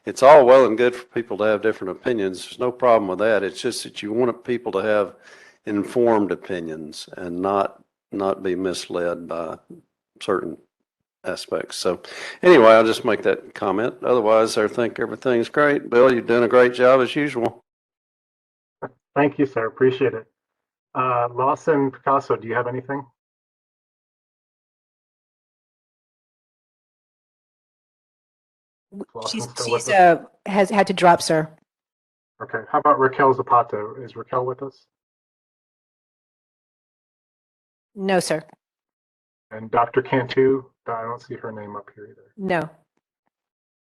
It's all well and good for people to have different opinions. There's no problem with that. It's just that you want people to have informed opinions and not be misled by certain aspects. So anyway, I'll just make that comment. Otherwise, I think everything's great. Bill, you've done a great job as usual. Thank you, sir. Appreciate it. Lawson Picasso, do you have anything? She's Lawson still with us? has had to drop, sir. Okay. How about Raquel Zapata? Is Raquel with us? No, sir. And Dr. Cantu? I don't see her name up here either. No.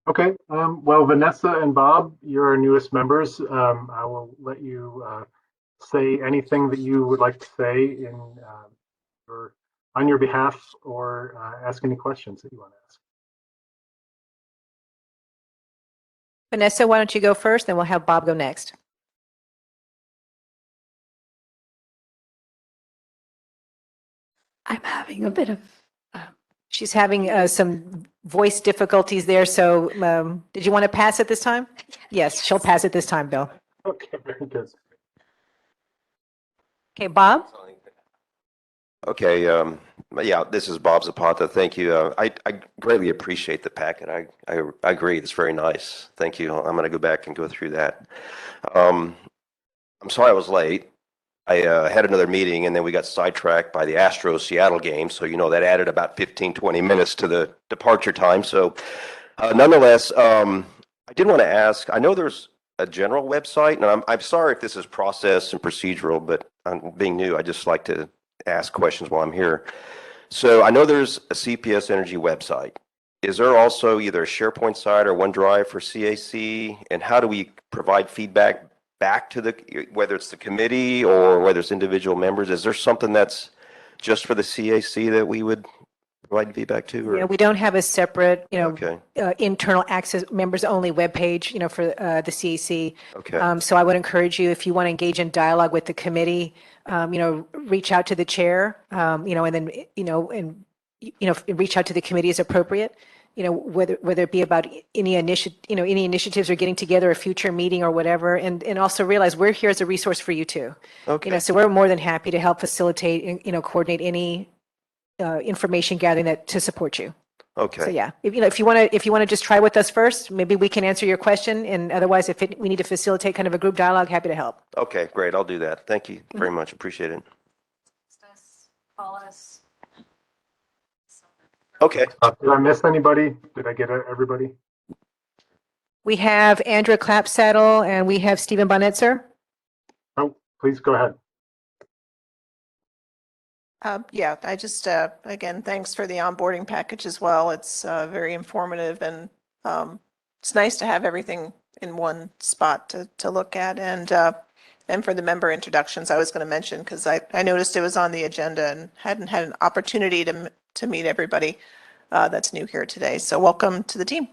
Okay. Well, Vanessa and Bob, you're our newest members. I will let you say anything that you would like to say in or on your behalf, or ask any questions that you want to ask. Vanessa, why don't you go first, then we'll have Bob go next. I'm having a bit of. She's having some voice difficulties there, so did you want to pass it this time? Yes, she'll pass it this time, Bill. Okay, very good. Okay, Bob? Okay, yeah, this is Bob Zapata. Thank you. I greatly appreciate the packet. I agree. It's very nice. Thank you. I'm going to go back and go through that. I'm sorry I was late. I had another meeting, and then we got sidetracked by the Astros Seattle game. So, that added about 15, 20 minutes to the departure time. So nonetheless, I did want to ask, I know there's a general website, and I'm sorry if this is process and procedural, but being new, I just like to ask questions while I'm here. So I know there's a CPS Energy website. Is there also either a SharePoint site or OneDrive for CAC? And how do we provide feedback back to whether it's the committee or whether it's individual members? Is there something that's just for the CAC that we would provide feedback to? Or? Yeah, we don't have a separate, Okay. Internal access members only webpage, for the CAC. Okay. So I would encourage you, if you want to engage in dialogue with the committee, reach out to the chair, and then, reach out to the committee as appropriate. Whether it be about any initiatives or getting together a future meeting or whatever, and also realize we're here as a resource for you too. Okay. So we're more than happy to help facilitate, coordinate any information gathering to support you. Okay. So yeah, if you want to just try with us first, maybe we can answer your question, and otherwise, we need to facilitate kind of a group dialogue, happy to help. Okay, great. I'll do that. Thank you very much. Appreciate it. Call us. Okay. Did I miss anybody? Did I get everybody? We have Andrea Clapsaddle and we have Stephen Bonnet, Oh, please go ahead. Yeah, I just, again, thanks for the onboarding package as well. It's very informative, and it's nice to have everything in one spot to look at. And for the member introductions, I was going to mention, because I noticed it was on the agenda and hadn't had an opportunity to meet everybody that's new here today. So welcome to the team.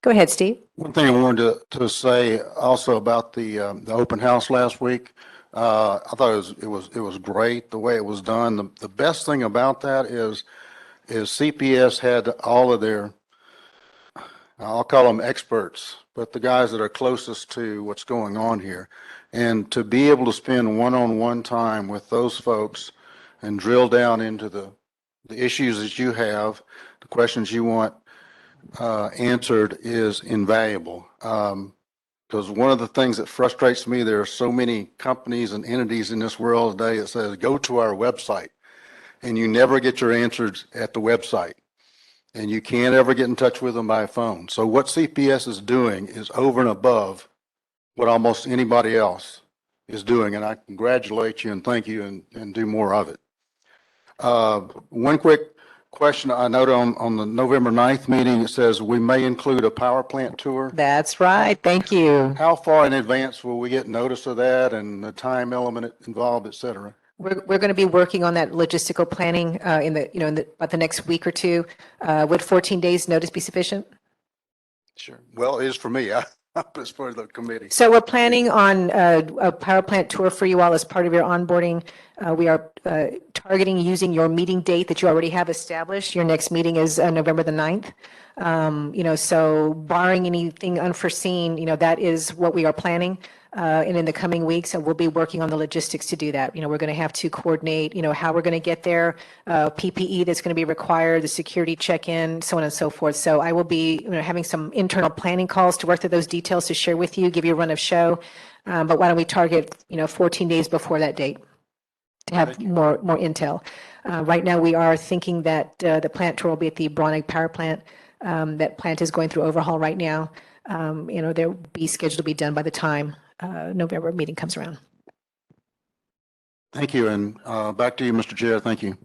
Go ahead, Steve. One thing I wanted to say also about the open house last week. I thought it was great the way it was done. The best thing about that is CPS had all of their, I'll call them experts, but the guys that are closest to what's going on here, and to be able to spend one-on-one time with those folks and drill down into the issues that you have, the questions you want answered, is invaluable. Because one of the things that frustrates me, there are so many companies and entities in this world today that says, go to our website, and you never get your answers at the website. and you can't ever get in touch with them by phone. So what CPS is doing is over and above what almost anybody else is doing, and I congratulate you and thank you and do more of it. One quick question. I noted on the November 9th meeting, it says we may include a power plant tour. That's right. Thank you. How far in advance will we get notice of that and the time element involved, et cetera? We're going to be working on that logistical planning about the next week or two. Would 14 days notice be sufficient? Sure. Well, it is for me. As part of the committee. So we're planning on a power plant tour for you all as part of your onboarding. We are targeting using your meeting date that you already have established. Your next meeting is November the 9th. So barring anything unforeseen, that is what we are planning. And in the coming weeks, we'll be working on the logistics to do that. We're going to have to coordinate, how we're going to get there, PPE that's going to be required, the security check-in, so on and so forth. So I will be having some internal planning calls to work through those details to share with you, give you a run of show. But why don't we target, 14 days before that date to have more intel. Right now, we are thinking that the plant tour will be at the Bronick Power Plant. That plant is going through overhaul right now. They'll be scheduled to be done by the time November meeting comes around. Thank you. And back to you, Mr. Chair. Thank you.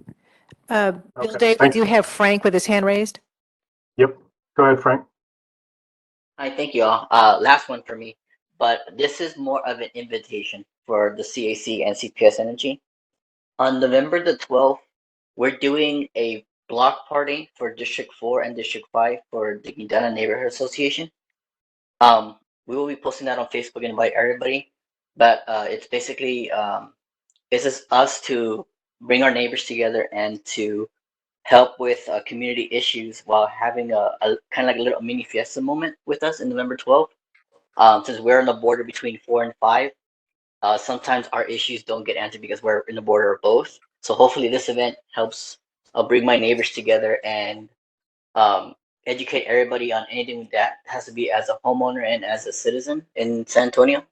Bill Okay, Dave, we thank do have Frank with his hand raised. Yep. Go ahead, Frank. Hi, thank you all. Last one for me, but this is more of an invitation for the CAC and CPS Energy. On November the 12th, we're doing a block party for District 4 and District 5 for the Quintana Neighborhood Association. We will be posting that on Facebook and invite everybody, but it's basically it's just us to bring our neighbors together and to help with community issues while having a kind of like a little mini fiesta moment with us in November 12th. Since we're on the border between 4 and 5, sometimes our issues don't get answered because we're in the border of both. So hopefully this event helps bring my neighbors together and educate everybody on anything that has to be as a homeowner and as a citizen in San Antonio.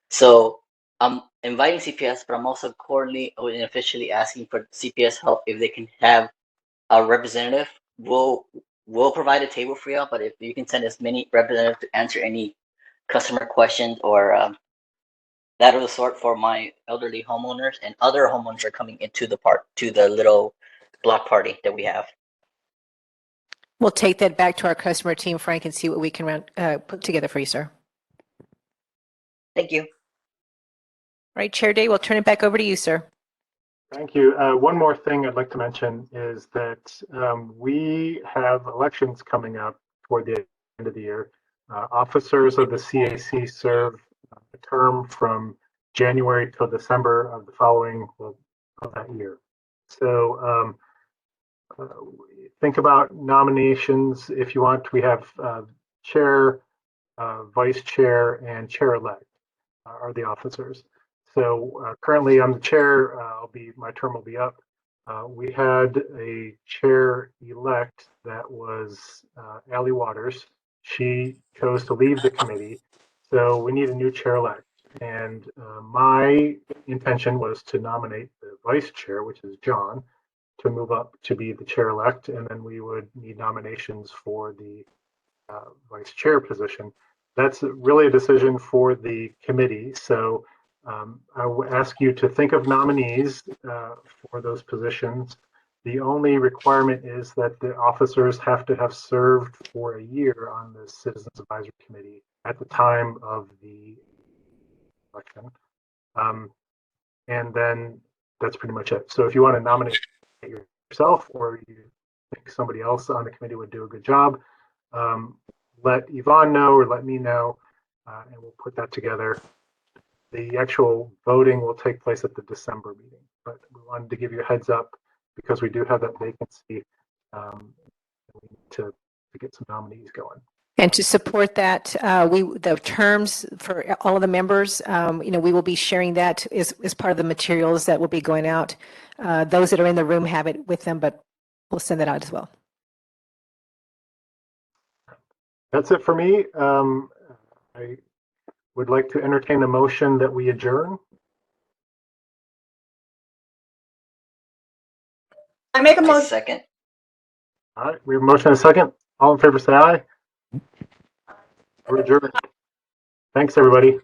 So I'm inviting CPS, but I'm also currently and officially asking for CPS help if they can have a representative. We'll provide a table for y'all, but if you can send as many representatives to answer any customer questions or that of the sort for my elderly homeowners and other homeowners are coming into the little block party that we have. We'll take that back to our customer team, Frank, and see what we can put together for you, sir. Thank you. All right, Chair Day, we'll turn it back over to you, sir. Thank you. One more thing I'd like to mention is that we have elections coming up toward the end of the year. Officers of the CAC serve a term from January till December of the following of that year. So think about nominations if you want. We have chair, vice chair, and chair-elect are the officers. So currently I'm the chair. My term will be up. We had a chair-elect that was Allie Waters. She chose to leave the committee. So we need a new chair-elect. And my intention was to nominate the vice chair, which is John, to move up to be the chair-elect. And then we would need nominations for the vice chair position. That's really a decision for the committee. So I will ask you to think of nominees for those positions. The only requirement is that the officers have to have served for a year on the Citizens Advisory Committee at the time of the election. And then that's pretty much it. So if you want to nominate yourself or you think somebody else on the committee would do a good job, let Yvonne know or let me know, and we'll put that together. The actual voting will take place at the December meeting, but we wanted to give you a heads up because we do have that vacancy. We need to get some nominees going. And to support that, the terms for all of the members, we will be sharing that as part of the materials that will be going out. Those that are in the room have it with them, but we'll send that out as well. That's it for me. I would like to entertain a motion that we adjourn. I make a motion. Second. All right, we have a motion and a second. All in favor, say aye. We're adjourned. Thanks, everybody.